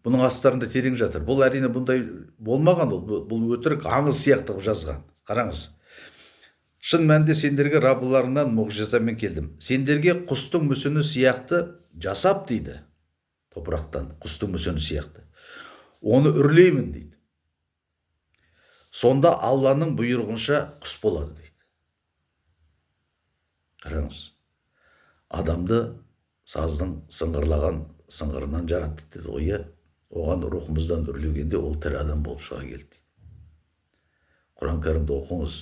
Бұның астарында терең жатыр. Бұл әрине бұндай болмаған, бұл өтірік аңыз сияқты жазған. Қараңыз. Шын мәнінде сендерге Раббыларынан мұғжизамен келдім. Сендерге құстың мүсіні сияқты жасап дейді. Топырақтан құстың мүсіні сияқты. Оны үрлеймін дейді. Сонда Алланың бұйырғынша құс болады дейді. Қараңыз. Адамды саздың сыңғырлаған сыңғырынан жаратты деді ғой. Оған рухымыздан үрлегенде ол тірі адам болып шыға келді. Құран кәрімді оқыңыз.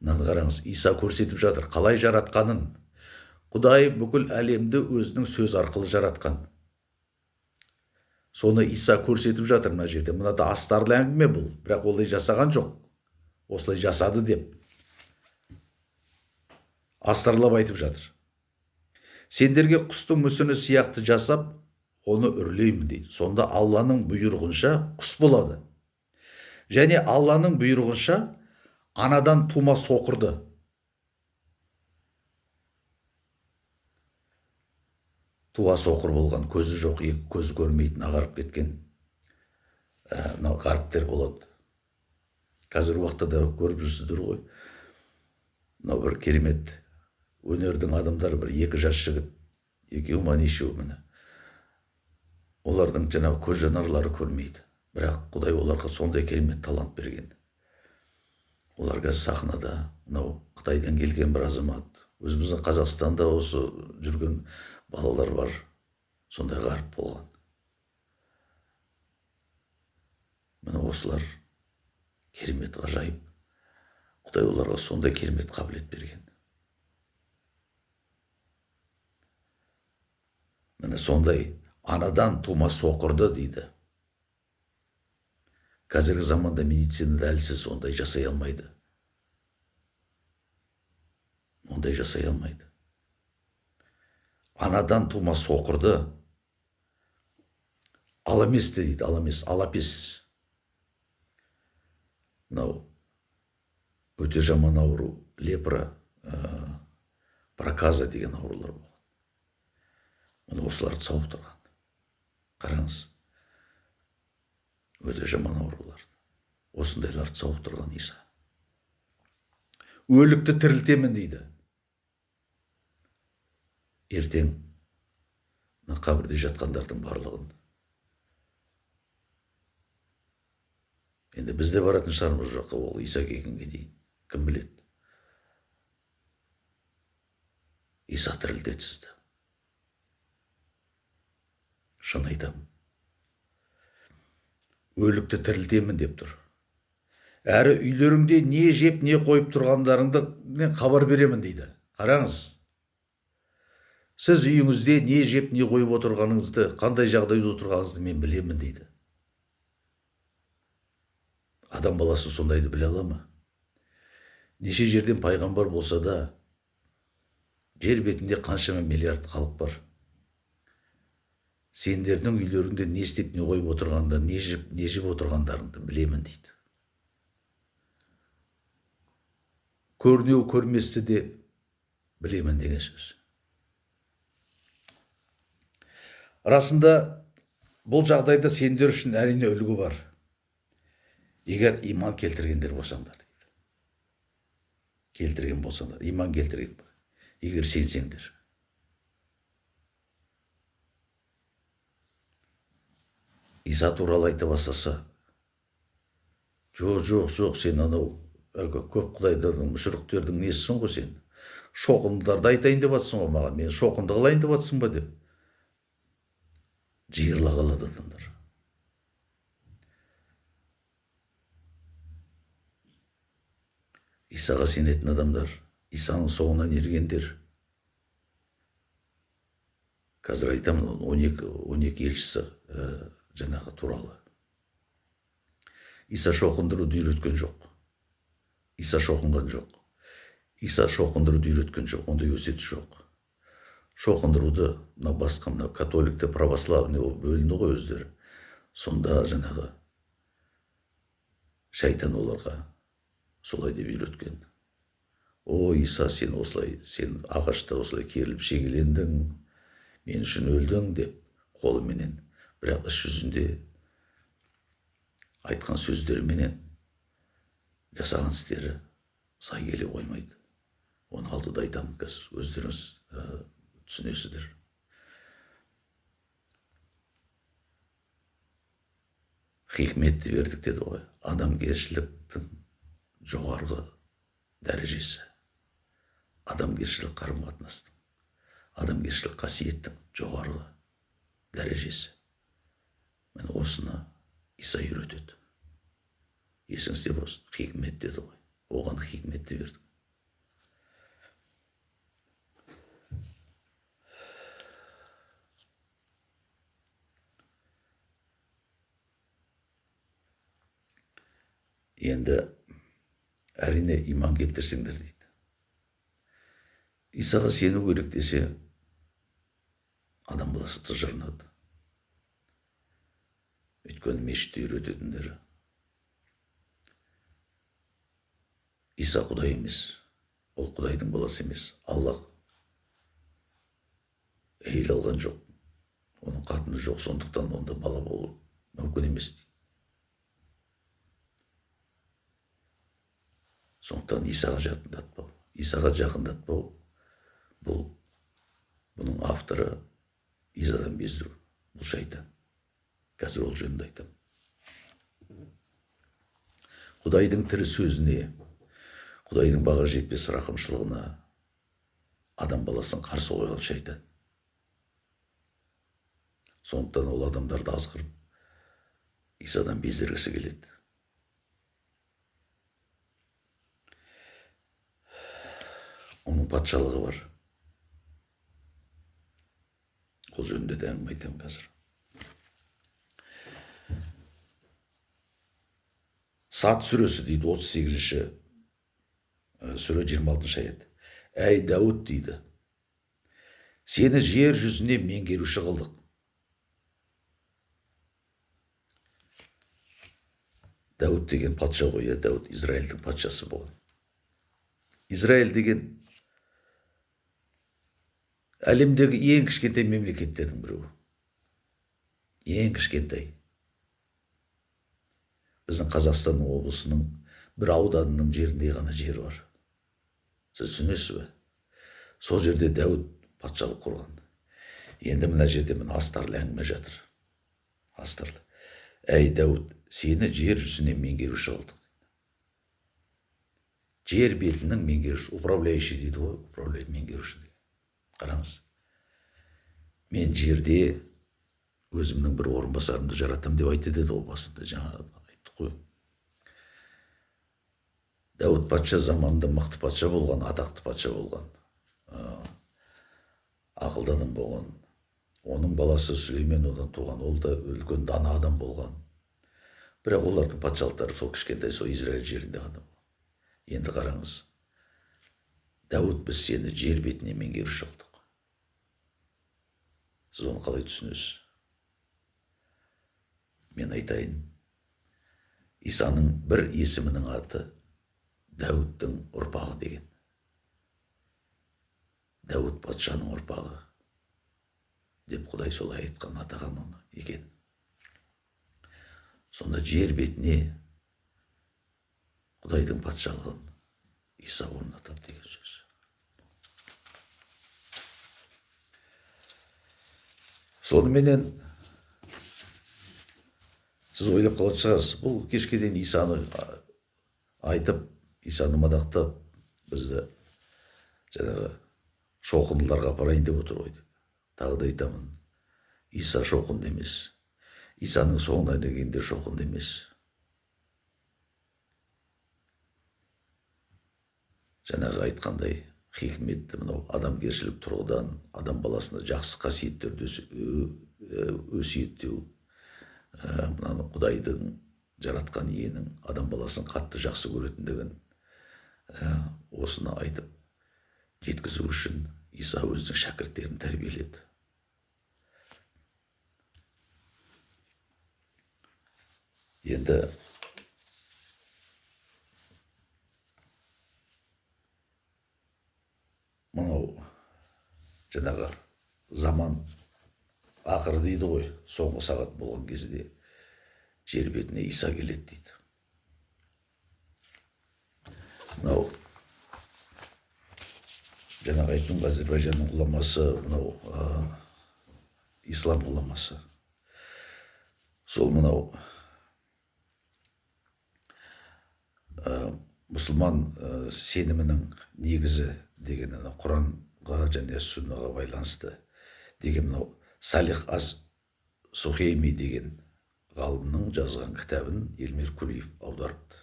Мынаны қараңыз, Иса көрсетіп жатыр, қалай жаратқанын. Құдай бүкіл әлемді өзінің сөз арқылы жаратқан. Соны Иса көрсетіп жатыр мына жерде. Мына да астарлы әңгіме бұл, бірақ олай жасаған жоқ. Осылай жасады деп астарлап айтып жатыр. Сендерге құстың мүсіні сияқты жасап, оны үрлеймін дейді. Сонда Алланың бұйырғынша құс болады. Және Алланың бұйырғынша анадан тума соқырды. Туа соқыр болған, көзі жоқ, көзі көрмейтін, ағарып кеткен ғаріптер болады. Қазір уақытта да көріп жүрсіздер ғой. Мынау бір керемет өнердің адамдары, бір 2 жас жігіт, екеуі ма нешеу міне. Олардың жаңағы көз жанарлары көрмейді. Бірақ Құдай оларға сондай керемет талант берген. Олар қазір сахнада, мынау Қытайдан келген бір азамат, өзіміздің Қазақстанда осы жүрген балалар бар, сондай ғаріп болған. Міне осылар керемет, ғажайып. Құдай оларға сондай керемет қабілет берген. Міне сондай анадан тума соқырды дейді. Қазіргі заманда медицинада әлсіз ондай жасай алмайды. Ондай жасай алмайды. Анадан тума соқырды аламес дейді, аламес, алапес. Мынау өте жаман ауру, лепра, проказа деген аурулар болған. Міне осыларды сауықтырған. Қараңыз. Өте жаман аурулар. Осындайларды сауықтырған Иса. Өлікті тірілтемін дейді. Ертең қабірде жатқандардың барлығын. Енді бізде баратын шығармыз жаққа, ол Иса келгенге дейін. Кім біледі? Иса тірілтеді сізді. Шын айтамын. Өлікті тірілтемін деп тұр. Әрі үйлеріңде не жеп, не қойып тұрғандарыңды мен хабар беремін дейді. Қараңыз. Сіз үйіңізде не жеп, не қойып отырғаныңызды, қандай жағдайда отырғаныңызды мен білемін дейді. Адам баласы сондайды біле ала ма? Неше жерден пайғамбар болса да, жер бетінде қаншама миллиард халық бар. сендердің үйлеріңде не істеп не қойып отырғанда, не жеп отырғандарыңды білемін дейді. Көрнеу көрместі де білемін деген сөз. Расында бұл жағдайда сендер үшін әрине үлгі бар. Егер иман келтіргендер болсаңдар дейді. Келтірген болсаңдар, иман келтірген. Егер сенсеңдер. Иса туралы айта бастаса, жоқ, сен анау көп құдайдардың, мүшіріктердің несісің ғой сен. Шоқындыларды айтайын деп жатсың ғой маған, мен шоқынды қылайын деп жатсың ба деп. Жиырыла қалады адамдар. Исаға сенетін адамдар, Исаның соңынан ергендер. Қазір айтамын 12 елшісі жаңағы туралы. Иса шоқындыруды үйреткен жоқ. Иса шоқынған жоқ. Иса шоқындыруды үйреткен жоқ, ондай өсиеті жоқ. Шоқындыруды басқа католикті, православный бөлінді ғой өздері. Сонда жаңағы шайтан оларға солай деп үйреткен. О, Иса, сен ағашта осылай керіліп шегелендің, мен үшін өлдің деп қолыменен, бірақ іс жүзінде айтқан сөздеріменен жасаған істері сай келе қоймайды. Оны алдыда айтамын, өздеріңіз түсінесіздер. Хикметті бердік деді ғой, адамгершіліктің жоғарғы дәрежесі. Адамгершілік қарым-қатынастың, адамгершілік қасиеттің жоғарғы дәрежесі. Мен осыны Иса үйретеді. Есіңізде болсын, хикмет деді ғой. Оған хикметті бердік. Енді әрине иман келтірсеңдер дейді. Исаға сену керек десе, адам баласы тыжырынады. Өйткені мешітте үйрететіндері. Иса Құдай емес, ол Құдайдың баласы емес. Аллах әйел алған жоқ, оның қатыны жоқ, сондықтан онда бала болу мүмкін емес дейді. Сондықтан Исаға жақындатпау. Исаға жақындатпау, бұның авторы Исадан бездіру. Бұл шайтан. Қазір ол жөнінде айтамын. Құдайдың тірі сөзіне, Құдайдың баға жетпес рақымшылығына адам баласын қарсы қойған шайтан. Сондықтан ол адамдарды азғырып, Исадан бездіргісі келеді. Оның патшалығы бар. Ол жөнінде де әңгіме айтамын қазір. Сад сүресі дейді, 38-ші сүре 26-шы аят. Әй Дауд дейді, сені жер жүзіне меңгеруші қылдық. Дауд деген патша ғой, Дауд Израильдің патшасы болған. Израиль деген әлемдегі ең кішкентай мемлекеттердің біреуі. Ең кішкентай. Біздің Қазақстан облысының бір ауданының жерінде ғана жер бар. Сіз түсінесіз бе? Сол жерде Дәуд патшалық құрған. Енді мына жерде астарлы әңгіме жатыр. Астарлы. Әй Дәуд, сені жер жүзіне меңгеруші қылдық. Жер бетінің меңгеруші, управляющий дейді ғой, управляющий меңгеруші дейді. Қараңыз. Мен жерде өзімнің бір орынбасарымды жаратам деп айтты деді ғой басында, жаңа айттық қой. Дәуд патша заманында мықты патша болған, атақты патша болған. Ақылды адам болған. Оның баласы Сүлеймен одан туған, ол да үлкен дана адам болған. Бірақ олардың патшалықтары сол кішкентай, сол Израиль жерінде ғана болған. Енді қараңыз. Дәуд, біз сені жер бетіне меңгеруші қылдық. Сіз оны қалай түсінесіз? мен айтайын, Исаның бір есімінің аты Дәуіттің ұрпағы деген. Дәуіт патшаның ұрпағы деп Құдай солай айтқан, атаған оны екен. Сонда жер бетіне Құдайдың патшалығын Иса орнатады деген сөз. Соныменен сіз ойлап қалатын шығарсыз, бұл кешке дейін Исаны айтып, Исаны мадақтап, бізді жаңағы шоқындыларға апарайын деп отыр ғой. Тағы да айтамын, Иса шоқынды емес. Исаның соңына ергендер шоқынды емес. Жаңағы айтқандай, хикметті мынау адамгершілік тұрғыдан адам баласына жақсы қасиеттерді өсиеттеу, мынаны Құдайдың жаратқан иенің адам баласын қатты жақсы көретіндігін осыны айтып жеткізу үшін Иса өзінің шәкірттерін тәрбиеледі. Енді мынау жаңағы заман ақыр дейді ғой, соңғы сағат болған кезде жер бетіне Иса келеді дейді. Мынау жаңағы айттым, Әзербайжанның ғұламасы, мынау ислам ғұламасы. Сол мынау мұсылман сенімінің негізі деген Құранға және сүннаға байланысты деген мынау Салих ас-Сухейми деген ғалымның жазған кітабын Эльмир Кулиев аударыпты.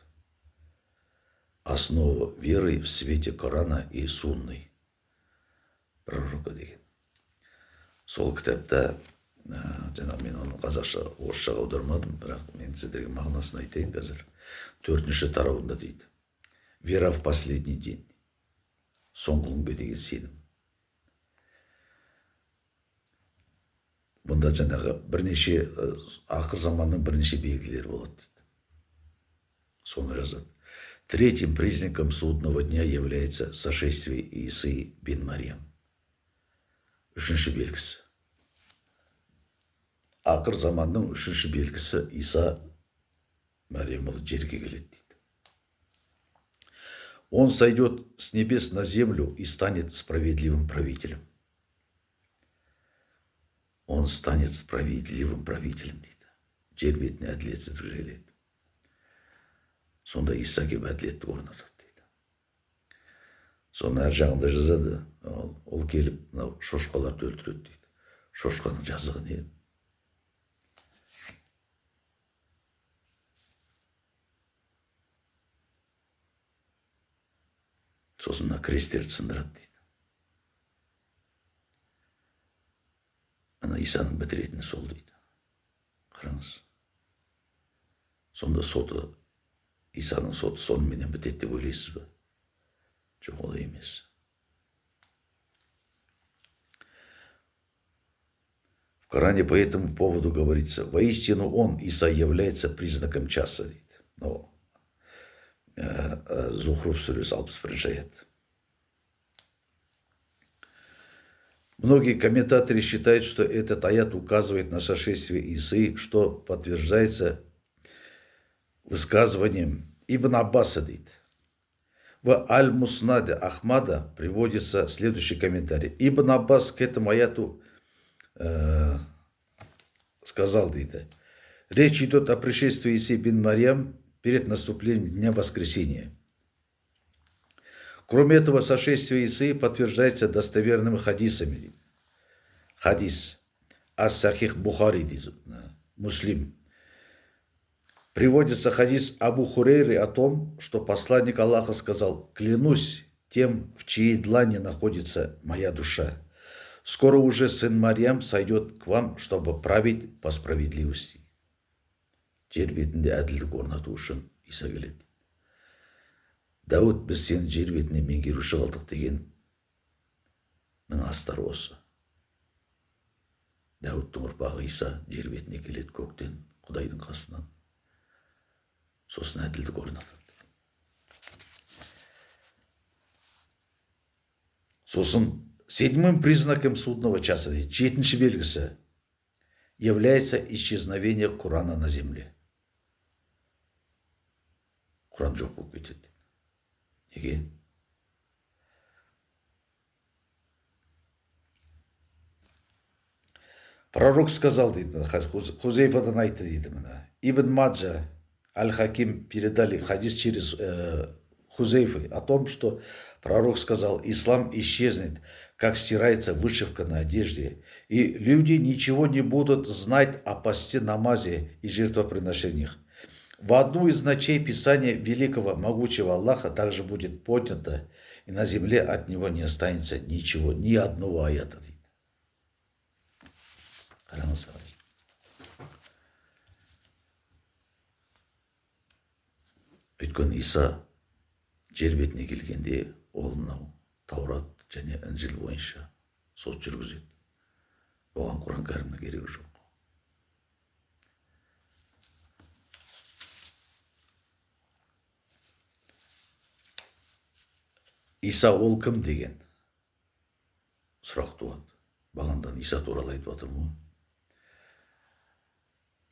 Основа веры в свете Корана и Сунны пророка деген. Сол кітапта, жаңа мен оны қазақша, орысшаға аудармадым, бірақ мен сіздерге мағынасын айтайын қазір. 4-ші тарауында дейді: вера в последний день. Соңғы күнге деген сенім. Бұнда жаңағы бірнеше ақыр заманның бірнеше белгілері болады дейді. Соны жазады. Третьим признаком судного дня является сошествие Исы бен Марьям. Үшінші белгісі. Ақыр заманның үшінші белгісі Иса Марьямұлы жерге келеді дейді. Он сойдет с небес на землю и станет справедливым правителем. Он станет справедливым правителем дейді. Жер бетіне әділетсіздік жайлайды. Сонда Иса келіп әділетті орнатады дейді. Соны әр жағында жазады, ол келіп шошқаларды өлтіреді дейді. Шошқаның жазығы не? Сосын крестерді сындырады дейді. Ана Исаның бітіретіні сол дейді. Қараңыз. Сонда соты, Исаның соты соныменен бітеді деп ойлайсыз ба? Жоқ, олай емес. В Коране по этому поводу говорится: воистину он, Иса, является признаком часа. Но Зухруф сүресі 61 аят. Многие комментаторы считают, что этот аят указывает на сошествие Исы, что подтверждается высказыванием Ибн Аббаса. В Аль-Муснаде Ахмада приводится следующий комментарий. Ибн Аббас к этому аяту сказал: речь идет о пришествии Исы бен Марьям перед наступлением Дня Воскресения. Кроме этого, сошествие Исы подтверждается достоверными хадисами. Хадис ас-Сахих Бухари, Муслим. Приводится хадис Абу Хурейры о том, что посланник Аллаха сказал: клянусь тем, в чьей длани находится моя душа. Скоро уже сын Марьям сойдет к вам, чтобы править по справедливости. Жер бетінде әділдік орнату үшін Иса келеді. Дәуіт, біз сені жер бетіне меңгеруші қылдық дегеннің астары осы. Дәуіттің ұрпағы Иса жер бетіне келеді көктен, Құдайдың қасынан. Сосын әділдік орнатады. Сосын седьмым признаком судного часа, жетінші белгісі, является исчезновение Құрана на земле. Құран жоқ болып кетеді. Неге? Пророк сказал, дейді, Хузейфадан айтты, дейді, мына. Ибн Маджа, Аль-Хаким передали хадис через Хузейфы о том, что пророк сказал, ислам исчезнет, как стирается вышивка на одежде, и люди ничего не будут знать о посте, намазе и жертвоприношениях. В одну из ночей Писания великого, могучего Аллаха также будет поднято, и на земле от него не останется ничего, ни одного аята. Қараңыз бар. Өйткені Иса жер бетіне келгенде ол мынау Таурат және Інжіл бойынша сот жүргізеді. Оған Құран кәрімнің керегі жоқ. Иса ол кім деген сұрақ туады. Бағандан Иса туралы айтып жатырмын ғой.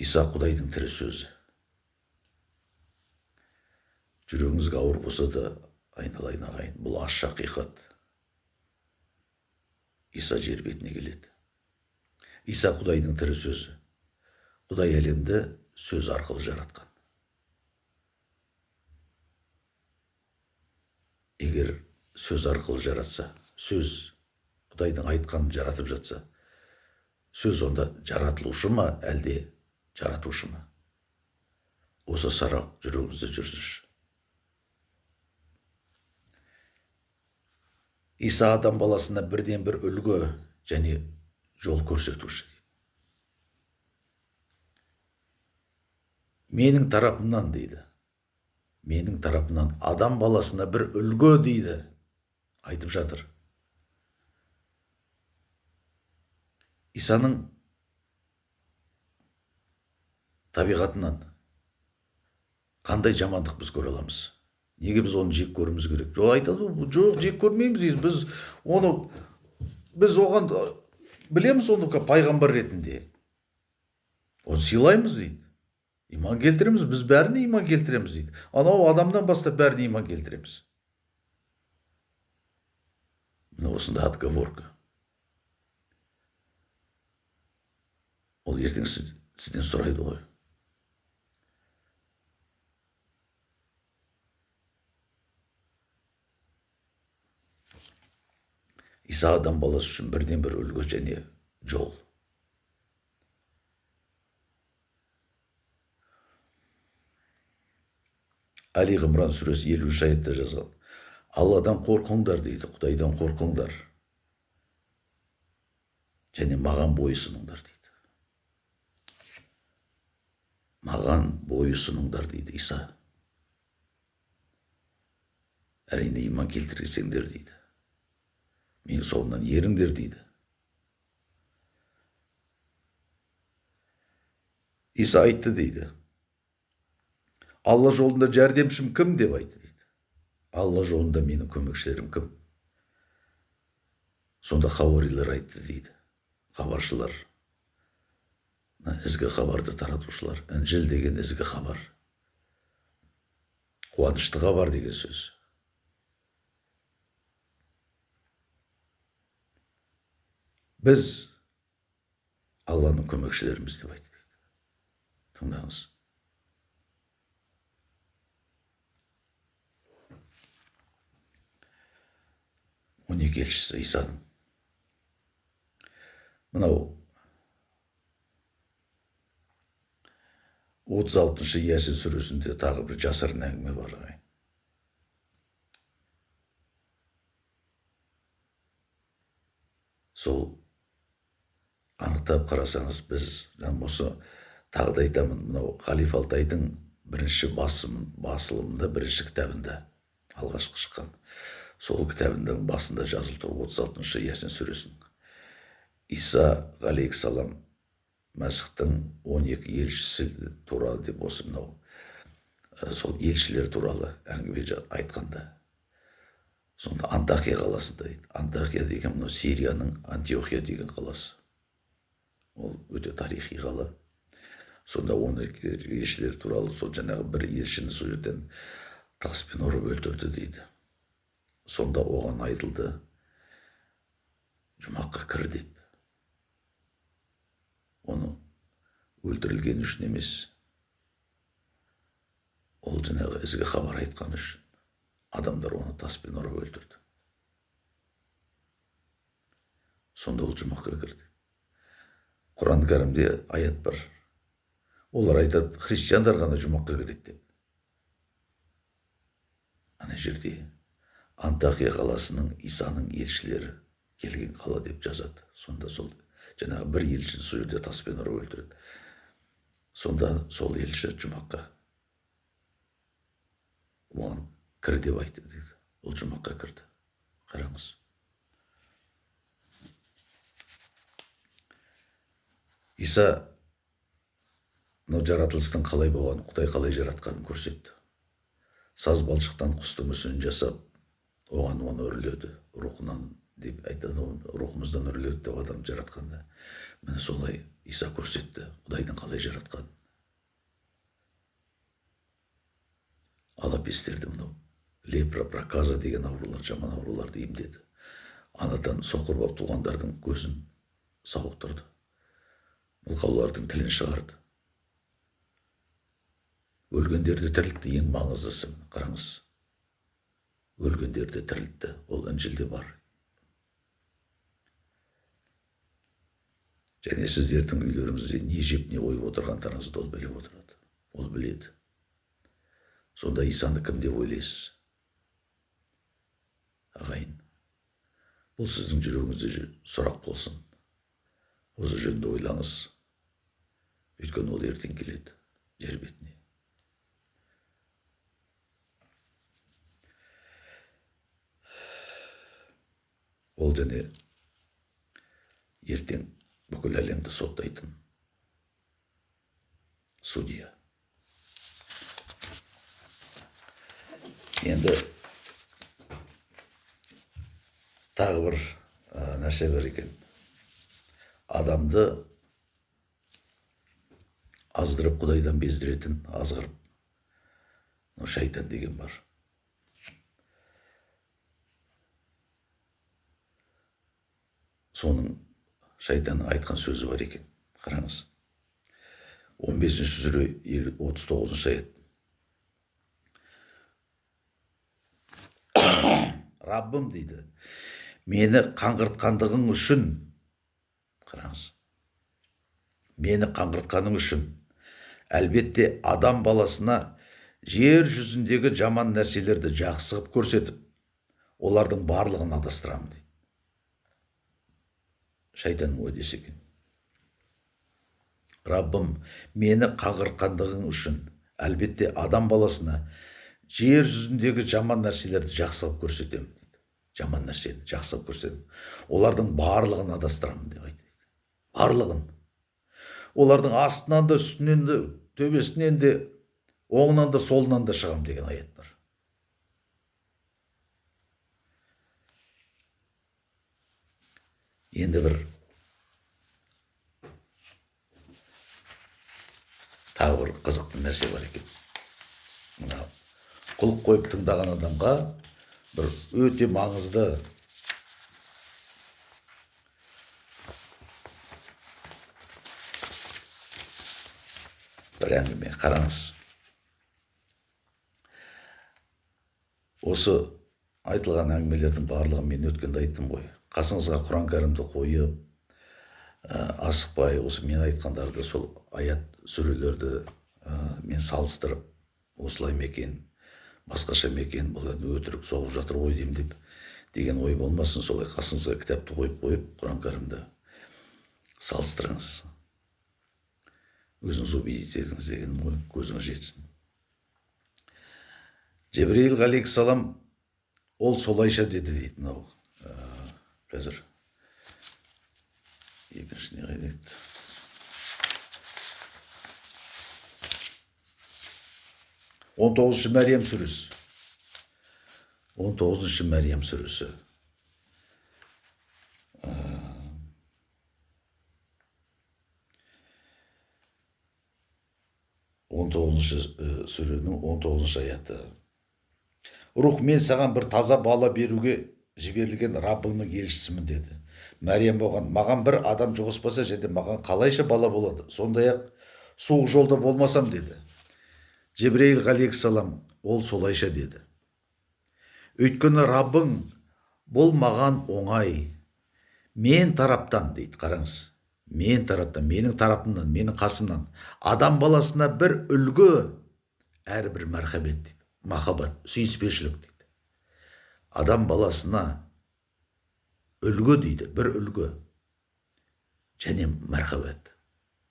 Иса Құдайдың тірі сөзі. Жүрегіңізге ауыр болса да, айналайын ағайын, бұл аш ақиқат. Иса жер бетіне келеді. Иса Құдайдың тірі сөзі. Құдай әлемді сөз арқылы жаратқан. Егер сөз арқылы жаратса, сөз Құдайдың айтқанын жаратып жатса, сөз онда жаратылушы ма, әлде жаратушы ма? Осы сарақ жүрегіңізде жүрсінші. Иса адам баласына бірден бір үлгі және жол көрсетуші. Менің тарапымнан, дейді. Менің тарапымнан адам баласына бір үлгі, дейді. Айтып жатыр. Исаның табиғатынан қандай жамандық біз көре аламыз? Неге біз оны жек көруіміз керек? Жоқ, айтады, жоқ, жек көрмейміз. Біз оған білеміз, оны пайғамбар ретінде. Оны сыйлаймыз, дейді. Иман келтіреміз, біз бәріне иман келтіреміз, дейді. Анау адамнан бастап бәріне иман келтіреміз. Мына осында отговорка. Ол ертең сізден сұрайды ғой. Иса адам баласы үшін бірден бір үлгі және жол. Али Ғимран сүресі 50 аятта жазған. Алладан қорқыңдар, дейді, Құдайдан қорқыңдар. Және маған бойұсыныңдар, дейді. Маған бойұсыныңдар, дейді Иса. Әрине иман келтірсеңдер, дейді. Менің соңымнан еріңдер, дейді. Иса айтты, дейді. Алла жолында жәрдемшім кім деп айтты, дейді. Алла жолында менің көмекшілерім кім? Сонда хауарилер айтты, дейді. Хабаршылар. Ізгі хабарды таратушылар. Інжіл деген ізгі хабар. Қуанышты хабар деген сөз. Біз Алланың көмекшілеріміз деп айтты. Тыңдаңыз. Он екі елшісі Исаның. Мынау 36 Ясин сүресінде тағы бір жасырын әңгіме бар. Сол анықтап қарасаңыз, біз осы тағы да айтамын, мынау Халиф Алтайдың бірінші басылымында, бірінші кітабында, алғашқы шыққан. Сол кітабының басында жазылып тұр 36 Ясин сүресінің. Иса алейхиссалам Мәсіхтің 12 елшісі туралы деп осы мынау сол елшілер туралы әңгіме айтқанда, сонда Антахия қаласында дейді. Антахия деген мынау Сирияның Антиохия деген қаласы. Ол өте тарихи қала. Сонда 12 елшілер туралы сол жаңағы бір елшіні сол жерден таспен ұрып өлтірді дейді. Сонда оған айтылды, жұмаққа кір деп. Оны өлтірілген үшін емес, ол жаңағы ізгі хабар айтқан үшін адамдар оны таспен ұрып өлтірді. Сонда ол жұмаққа кірді. Құран кәрімде аят бар. Олар айтады, христиандар ғана жұмаққа кіреді деп. Ана жерде Антахия қаласының Исаның елшілері келген қала деп жазады. Сонда сол жаңағы бір елшіні сол жерде таспен ұрып өлтіреді. Сонда сол елші жұмаққа оған кір деп айтты дейді. Ол жұмаққа кірді. Қараңыз. Иса жаратылыстың қалай болғанын, Құдай қалай жаратқанын көрсетті. Саз балшықтан құстың мүсінін жасап, оған оны үрледі. Рухынан деп айтады, рухымыздан үрледі деп адам жаратқанда. Міне солай Иса көрсетті, Құдайдың қалай жаратқанын. Алапестерді мынау лепра, проказа деген аурулар, жаман ауруларды емдеді. Анадан соқыр болып туғандардың көзін сауықтырды. Мылқаулардың тілін шығарды. Өлгендерді тірілтті, ең маңыздысы. Қараңыз. Өлгендерді тірілтті. Ол Інжілде бар. Және сіздердің үйлеріңізде не жеп, не ойып отырғандарыңызды ол біліп отырады. Ол біледі. Сонда Исаны кім деп ойлайсыз? Ағайын, бұл сіздің жүрегіңізде сұрақ болсын. Осы жөнінде ойлаңыз. Өйткені ол ертең келеді жер бетіне. Ол және ертең бүкіл әлемді соттайтын судья. Енді тағы бір нәрсе бар екен. Адамды аздырып Құдайдан бездіретін азғырып, шайтан деген бар. Соның шайтанның айтқан сөзі бар екен. Қараңыз. 15-ші сүре 39-шы аят. Раббым дейді, мені қаңғыртқандығың үшін, қараңыз, мені қаңғыртқаның үшін, әлбетте адам баласына жер жүзіндегі жаман нәрселерді жақсы қылып көрсетіп, олардың барлығын адастырамын дейді. Шайтанның уәдесі екен. Раббым, мені қаңғыртқандығың үшін, әлбетте адам баласына жер жүзіндегі жаман нәрселерді жақсы қылып көрсетемін дейді. Жаман нәрсені жақсы қылып көрсетемін. Олардың барлығын адастырамын деп айтады. Барлығын. Олардың астынан да, үстінен де, төбесінен де, оңынан да, солынан да шығам деген аят бар. Енді бір тағы бір қызықты нәрсе бар екен. Мынау құлық қойып тыңдаған адамға бір өте маңызды бір әңгіме. Қараңыз. Осы айтылған әңгімелердің барлығын мен өткенде айттым ғой. Қасыңызға Құран кәрімді қойып, асықпай осы мен айтқандарды, сол аят сүрелерді мен салыстырып, осылай ма екен, басқаша ма екен, бұл өтірік соғып жатыр ғой деймін деп деген ой болмасын. Солай қасыңызға кітапты қойып, Құран кәрімді салыстырыңыз. Өзіңіз убедить етіңіз деген ой көзіңіз жетсін. Жебірейіл алейхиссалам ол солайша деді дейді. Мынау қазір екіншісіне қайда еді? 19-шы Мәриям сүресі. 19-шы Мәриям сүресі. 19-шы сүренің 19-шы аяты. Рух, мен саған бір таза бала беруге жіберілген Раббыңның елшісімін деді. Мәриям оған, маған бір адам жұғыспаса және маған қалайша бала болады? Сондай-ақ суық жолда болмасам деді. Жебірейіл ғалейхиссалам, ол солайша деді. Өйткені Раббың, бұл маған оңай. Мен тараптан дейді, қараңыз. Мен тараптан, менің тарапымнан, менің қасымнан адам баласына бір үлгі, әрбір мәрхабет дейді. Махаббат, сүйіспеншілік дейді. Адам баласына үлгі дейді, бір үлгі. Және мәрхабет,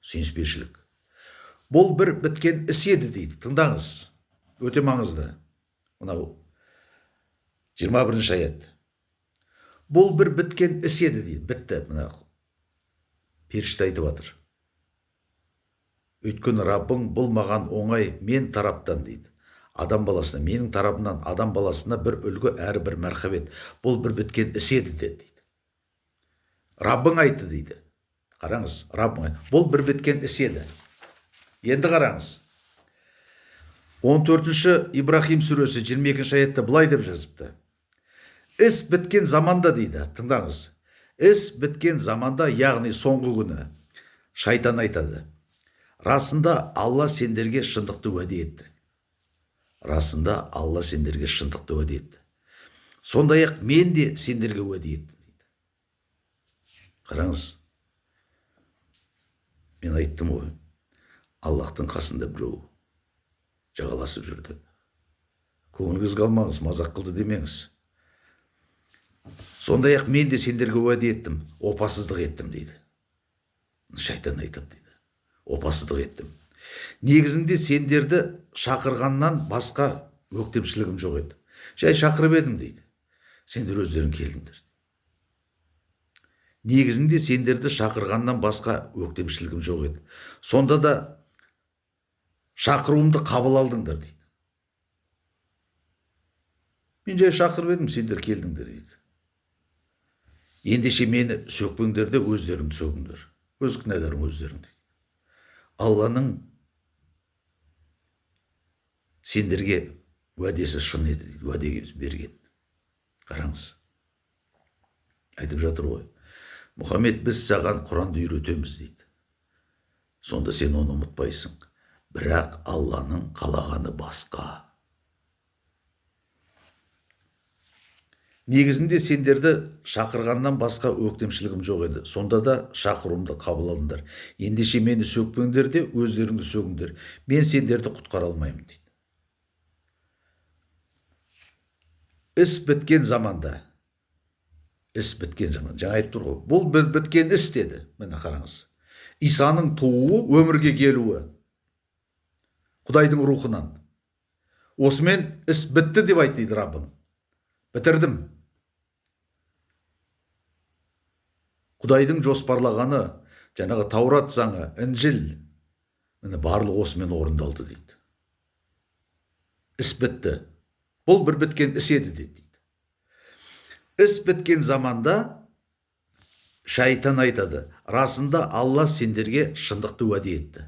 сүйіспеншілік. Бұл бір біткен іс еді дейді. Тыңдаңыз, өте маңызды. Мынау 21-ші аят. Бұл бір біткен іс еді дейді. Бітті, мынау. Періште айтып жатыр. Өйткені Раббың, бұл маған оңай, мен тараптан дейді. Адам баласына, менің тарапымнан адам баласына бір үлгі, әрбір мәрхабет. Бұл бір біткен іс еді дейді. Раббың айтты дейді. Қараңыз, Раббың айтты. Бұл бір біткен іс еді. Енді қараңыз. 14-ші Ибрахим сүресі 22-ші аятта былай деп жазыпты. Іс біткен заманда дейді. Тыңдаңыз. Іс біткен заманда, яғни соңғы күні, шайтан айтады. Расында Алла сендерге шындықты уәде етті. Расында Алла сендерге шындықты уәде етті. Сондай-ақ мен де сендерге уәде еттім дейді. Қараңыз. Мен айттым ғой. Аллахтың қасында біреу жағаласып жүрді. Көңіліңіз қалмаңыз, мазақ қылды демеңіз. Сондай-ақ мен де сендерге уәде еттім, опасыздық еттім дейді. Шайтан айтады дейді. Опасыздық еттім. Негізінде сендерді шақырғаннан басқа өктемшілігім жоқ еді. Жай шақырып едім дейді. Сендер өздерің келдіңдер. Негізінде сендерді шақырғаннан басқа өктемшілігім жоқ еді. Сонда да шақыруымды қабыл алдыңдар дейді. Мен жай шақырып едім, сендер келдіңдер дейді. Ендеше мені сөкпеңдер де өздеріңді сөгіңдер. Өз кінәларың өздерің дейді. Алланың сендерге уәдесі шын еді дейді. Уәдеге берген. Қараңыз. Айтып жатыр ғой. Мұхаммед, біз саған Құранды үйретеміз дейді. Сонда сен оны ұмытпайсың. Бірақ Алланың қалағаны басқа. Негізінде сендерді шақырғаннан басқа өктемшілігім жоқ еді. Сонда да шақыруымды қабыл алдыңдар. Ендеше мені сөкпеңдер де өздеріңді сөгіңдер. Мен сендерді құтқара алмаймын дейді. Іс біткен заманда. Іс біткен заманда. Жаңа айтып тұр ғой. Бұл біткен іс деді. Міне қараңыз. Исаның тууы, өмірге келуі. Құдайдың рухынан. Осымен іс бітті деп айтты дейді Раббың. Бітірдім. Құдайдың жоспарлағаны, жаңағы Таурат заңы, Інжіл, міне барлық осымен орындалды дейді. Іс бітті. Бұл бір біткен іс еді дейді. Іс біткен заманда шайтан айтады. Расында Алла сендерге шындықты уәде етті.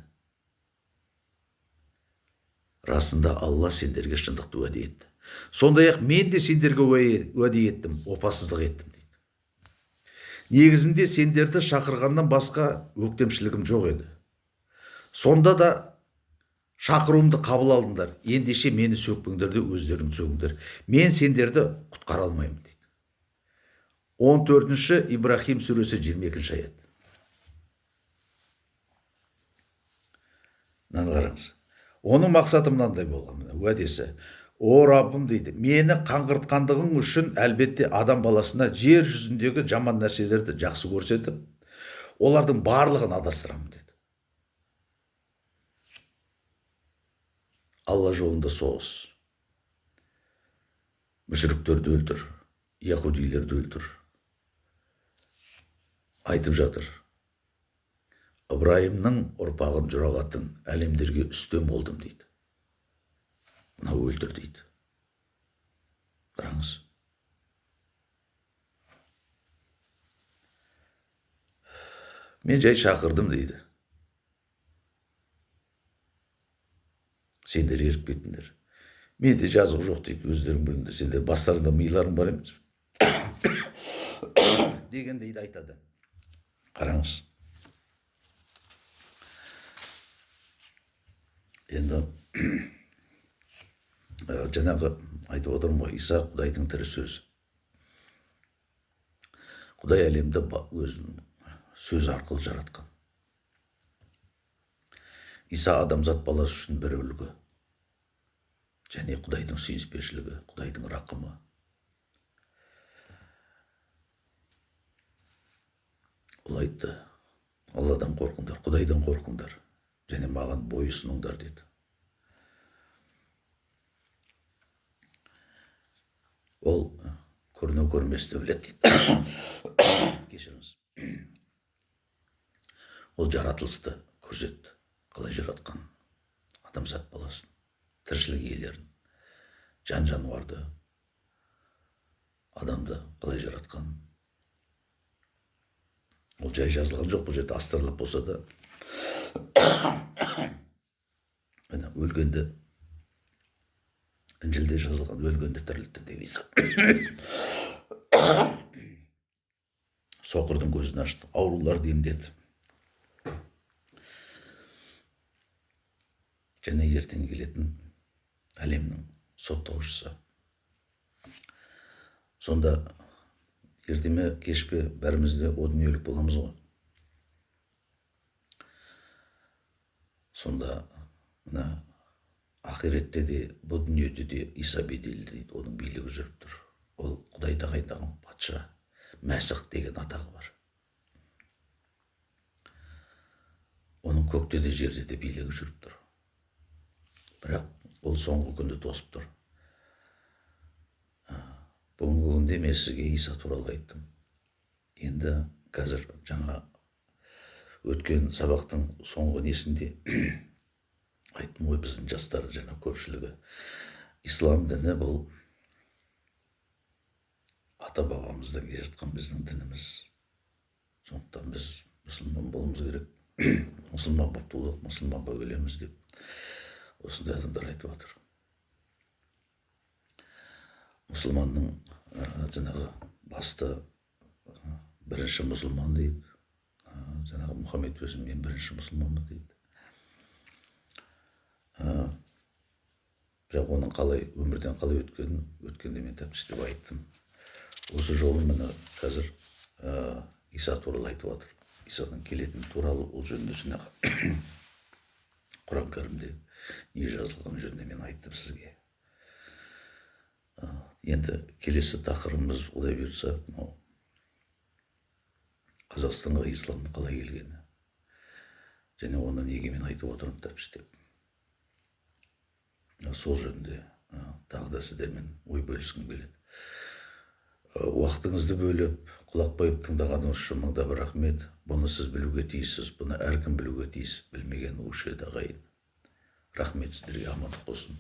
Расында Алла сендерге шындықты уәде етті. Сондай-ақ мен де сендерге уәде еттім, опасыздық еттім дейді. Негізінде сендерді шақырғаннан басқа өктемшілігім жоқ еді. Сонда да шақыруымды қабыл алдыңдар. Ендеше мені сөкпеңдер де өздеріңді сөгіңдер. Мен сендерді құтқара алмаймын дейді. 14-ші Ибрахим сүресі 22-ші аят. Мынаны қараңыз. Оның мақсаты мынандай болған, уәдесі. О Раббым дейді, мені қаңғыртқандығың үшін әлбетте адам баласына жер жүзіндегі жаман нәрселерді жақсы көрсетіп, олардың барлығын адастырамын деді. Алла жолында соғыс. Мүшриктерді өлтір, яһудилерді өлтір. Айтып жатыр. Ибраимның ұрпағын жұрағатын әлемдерге үстем болдым дейді. мынау өлтір дейді. Қараңыз. Мен жай шақырдым дейді. Сендер еріп кетіңдер. Менде жазығы жоқ дейді, өздерің біліңдер. Сендер бастарында миларың бар емес дегендейді айтады. Қараңыз. Енді жаңағы айтып отырмын ғой, Иса Құдайдың тірі сөзі. Құдай әлемді өзінің сөз арқылы жаратқан. Иса адамзат баласы үшін бір үлгі. Және Құдайдың сүйіспеншілігі, Құдайдың рақымы. Ол айтты, Алладан қорқыңдар, Құдайдан қорқыңдар, және маған бойұсыныңдар деді. Ол көріне көрместі біледі дейді. Кешіріңіз. Ол жаратылысты көрсетті. Қалай жаратқан адамзат баласын, тіршілік иелерін, жан жануарды, адамды қалай жаратқан. Ол жай жазылған жоқ, бұл жерде астарлап болса да. Өлгенді, Інжілде жазылған, өлгенді тірілтті деп Иса. Соқырдың көзін ашты, ауруларды емдеді. Және ертең келетін әлемнің соттаушысы. Сонда ерте ме кеш пе бәріміз де о дүниелік боламыз ғой. Сонда мына ақиретте де, бұл дүниеде де Иса беделді дейді, оның билігі жүріп тұр. Ол Құдай тағайындаған патша, Мәсіх деген атағы бар. Оның көкте де жерде де билігі жүріп тұр. Бірақ ол соңғы күнді тосып тұр. Бүгінгі күнде мен сізге Иса туралы айттым. Енді қазір жаңа өткен сабақтың соңғы несінде айттым ғой, біздің жастар жаңа көпшілігі. Ислам діні бұл ата бабамыздан келе жатқан біздің дініміз. Сондықтан біз мұсылман болуымыз керек. Мұсылман болып тудық, мұсылман болып өлеміз деп осындай адамдар айтып жатыр. Мұсылманның жаңағы басты бірінші мұсылман дейді. Жаңағы Мұхаммед өзі мен бірінші мұсылманмын дейді. Бірақ оның қалай өмірден қалай өткенде мен тәптіштеп айттым. Осы жолы міне қазір Иса туралы айтып жатыр. Исаның келетіні туралы ол жөнінде жаңағы Құран кәрімде не жазылған жөнінде мен айттым сізге. Енді келесі тақырыбымыз Құдай бұйыртса, Қазақстанға исламның қалай келгені. Және оны неге мен айтып отырмын тәптіштеп. Сол жөнінде тағы да сіздермен ой бөліскім келеді. Уақытыңызды бөліп, құлақ қойып тыңдағаныңыз үшін мыңда бір рахмет. Бұны сіз білуге тиіссіз, бұны әркім білуге тиіс, білмеген өшеді ағайын. Рахмет сіздерге, амандық болсын.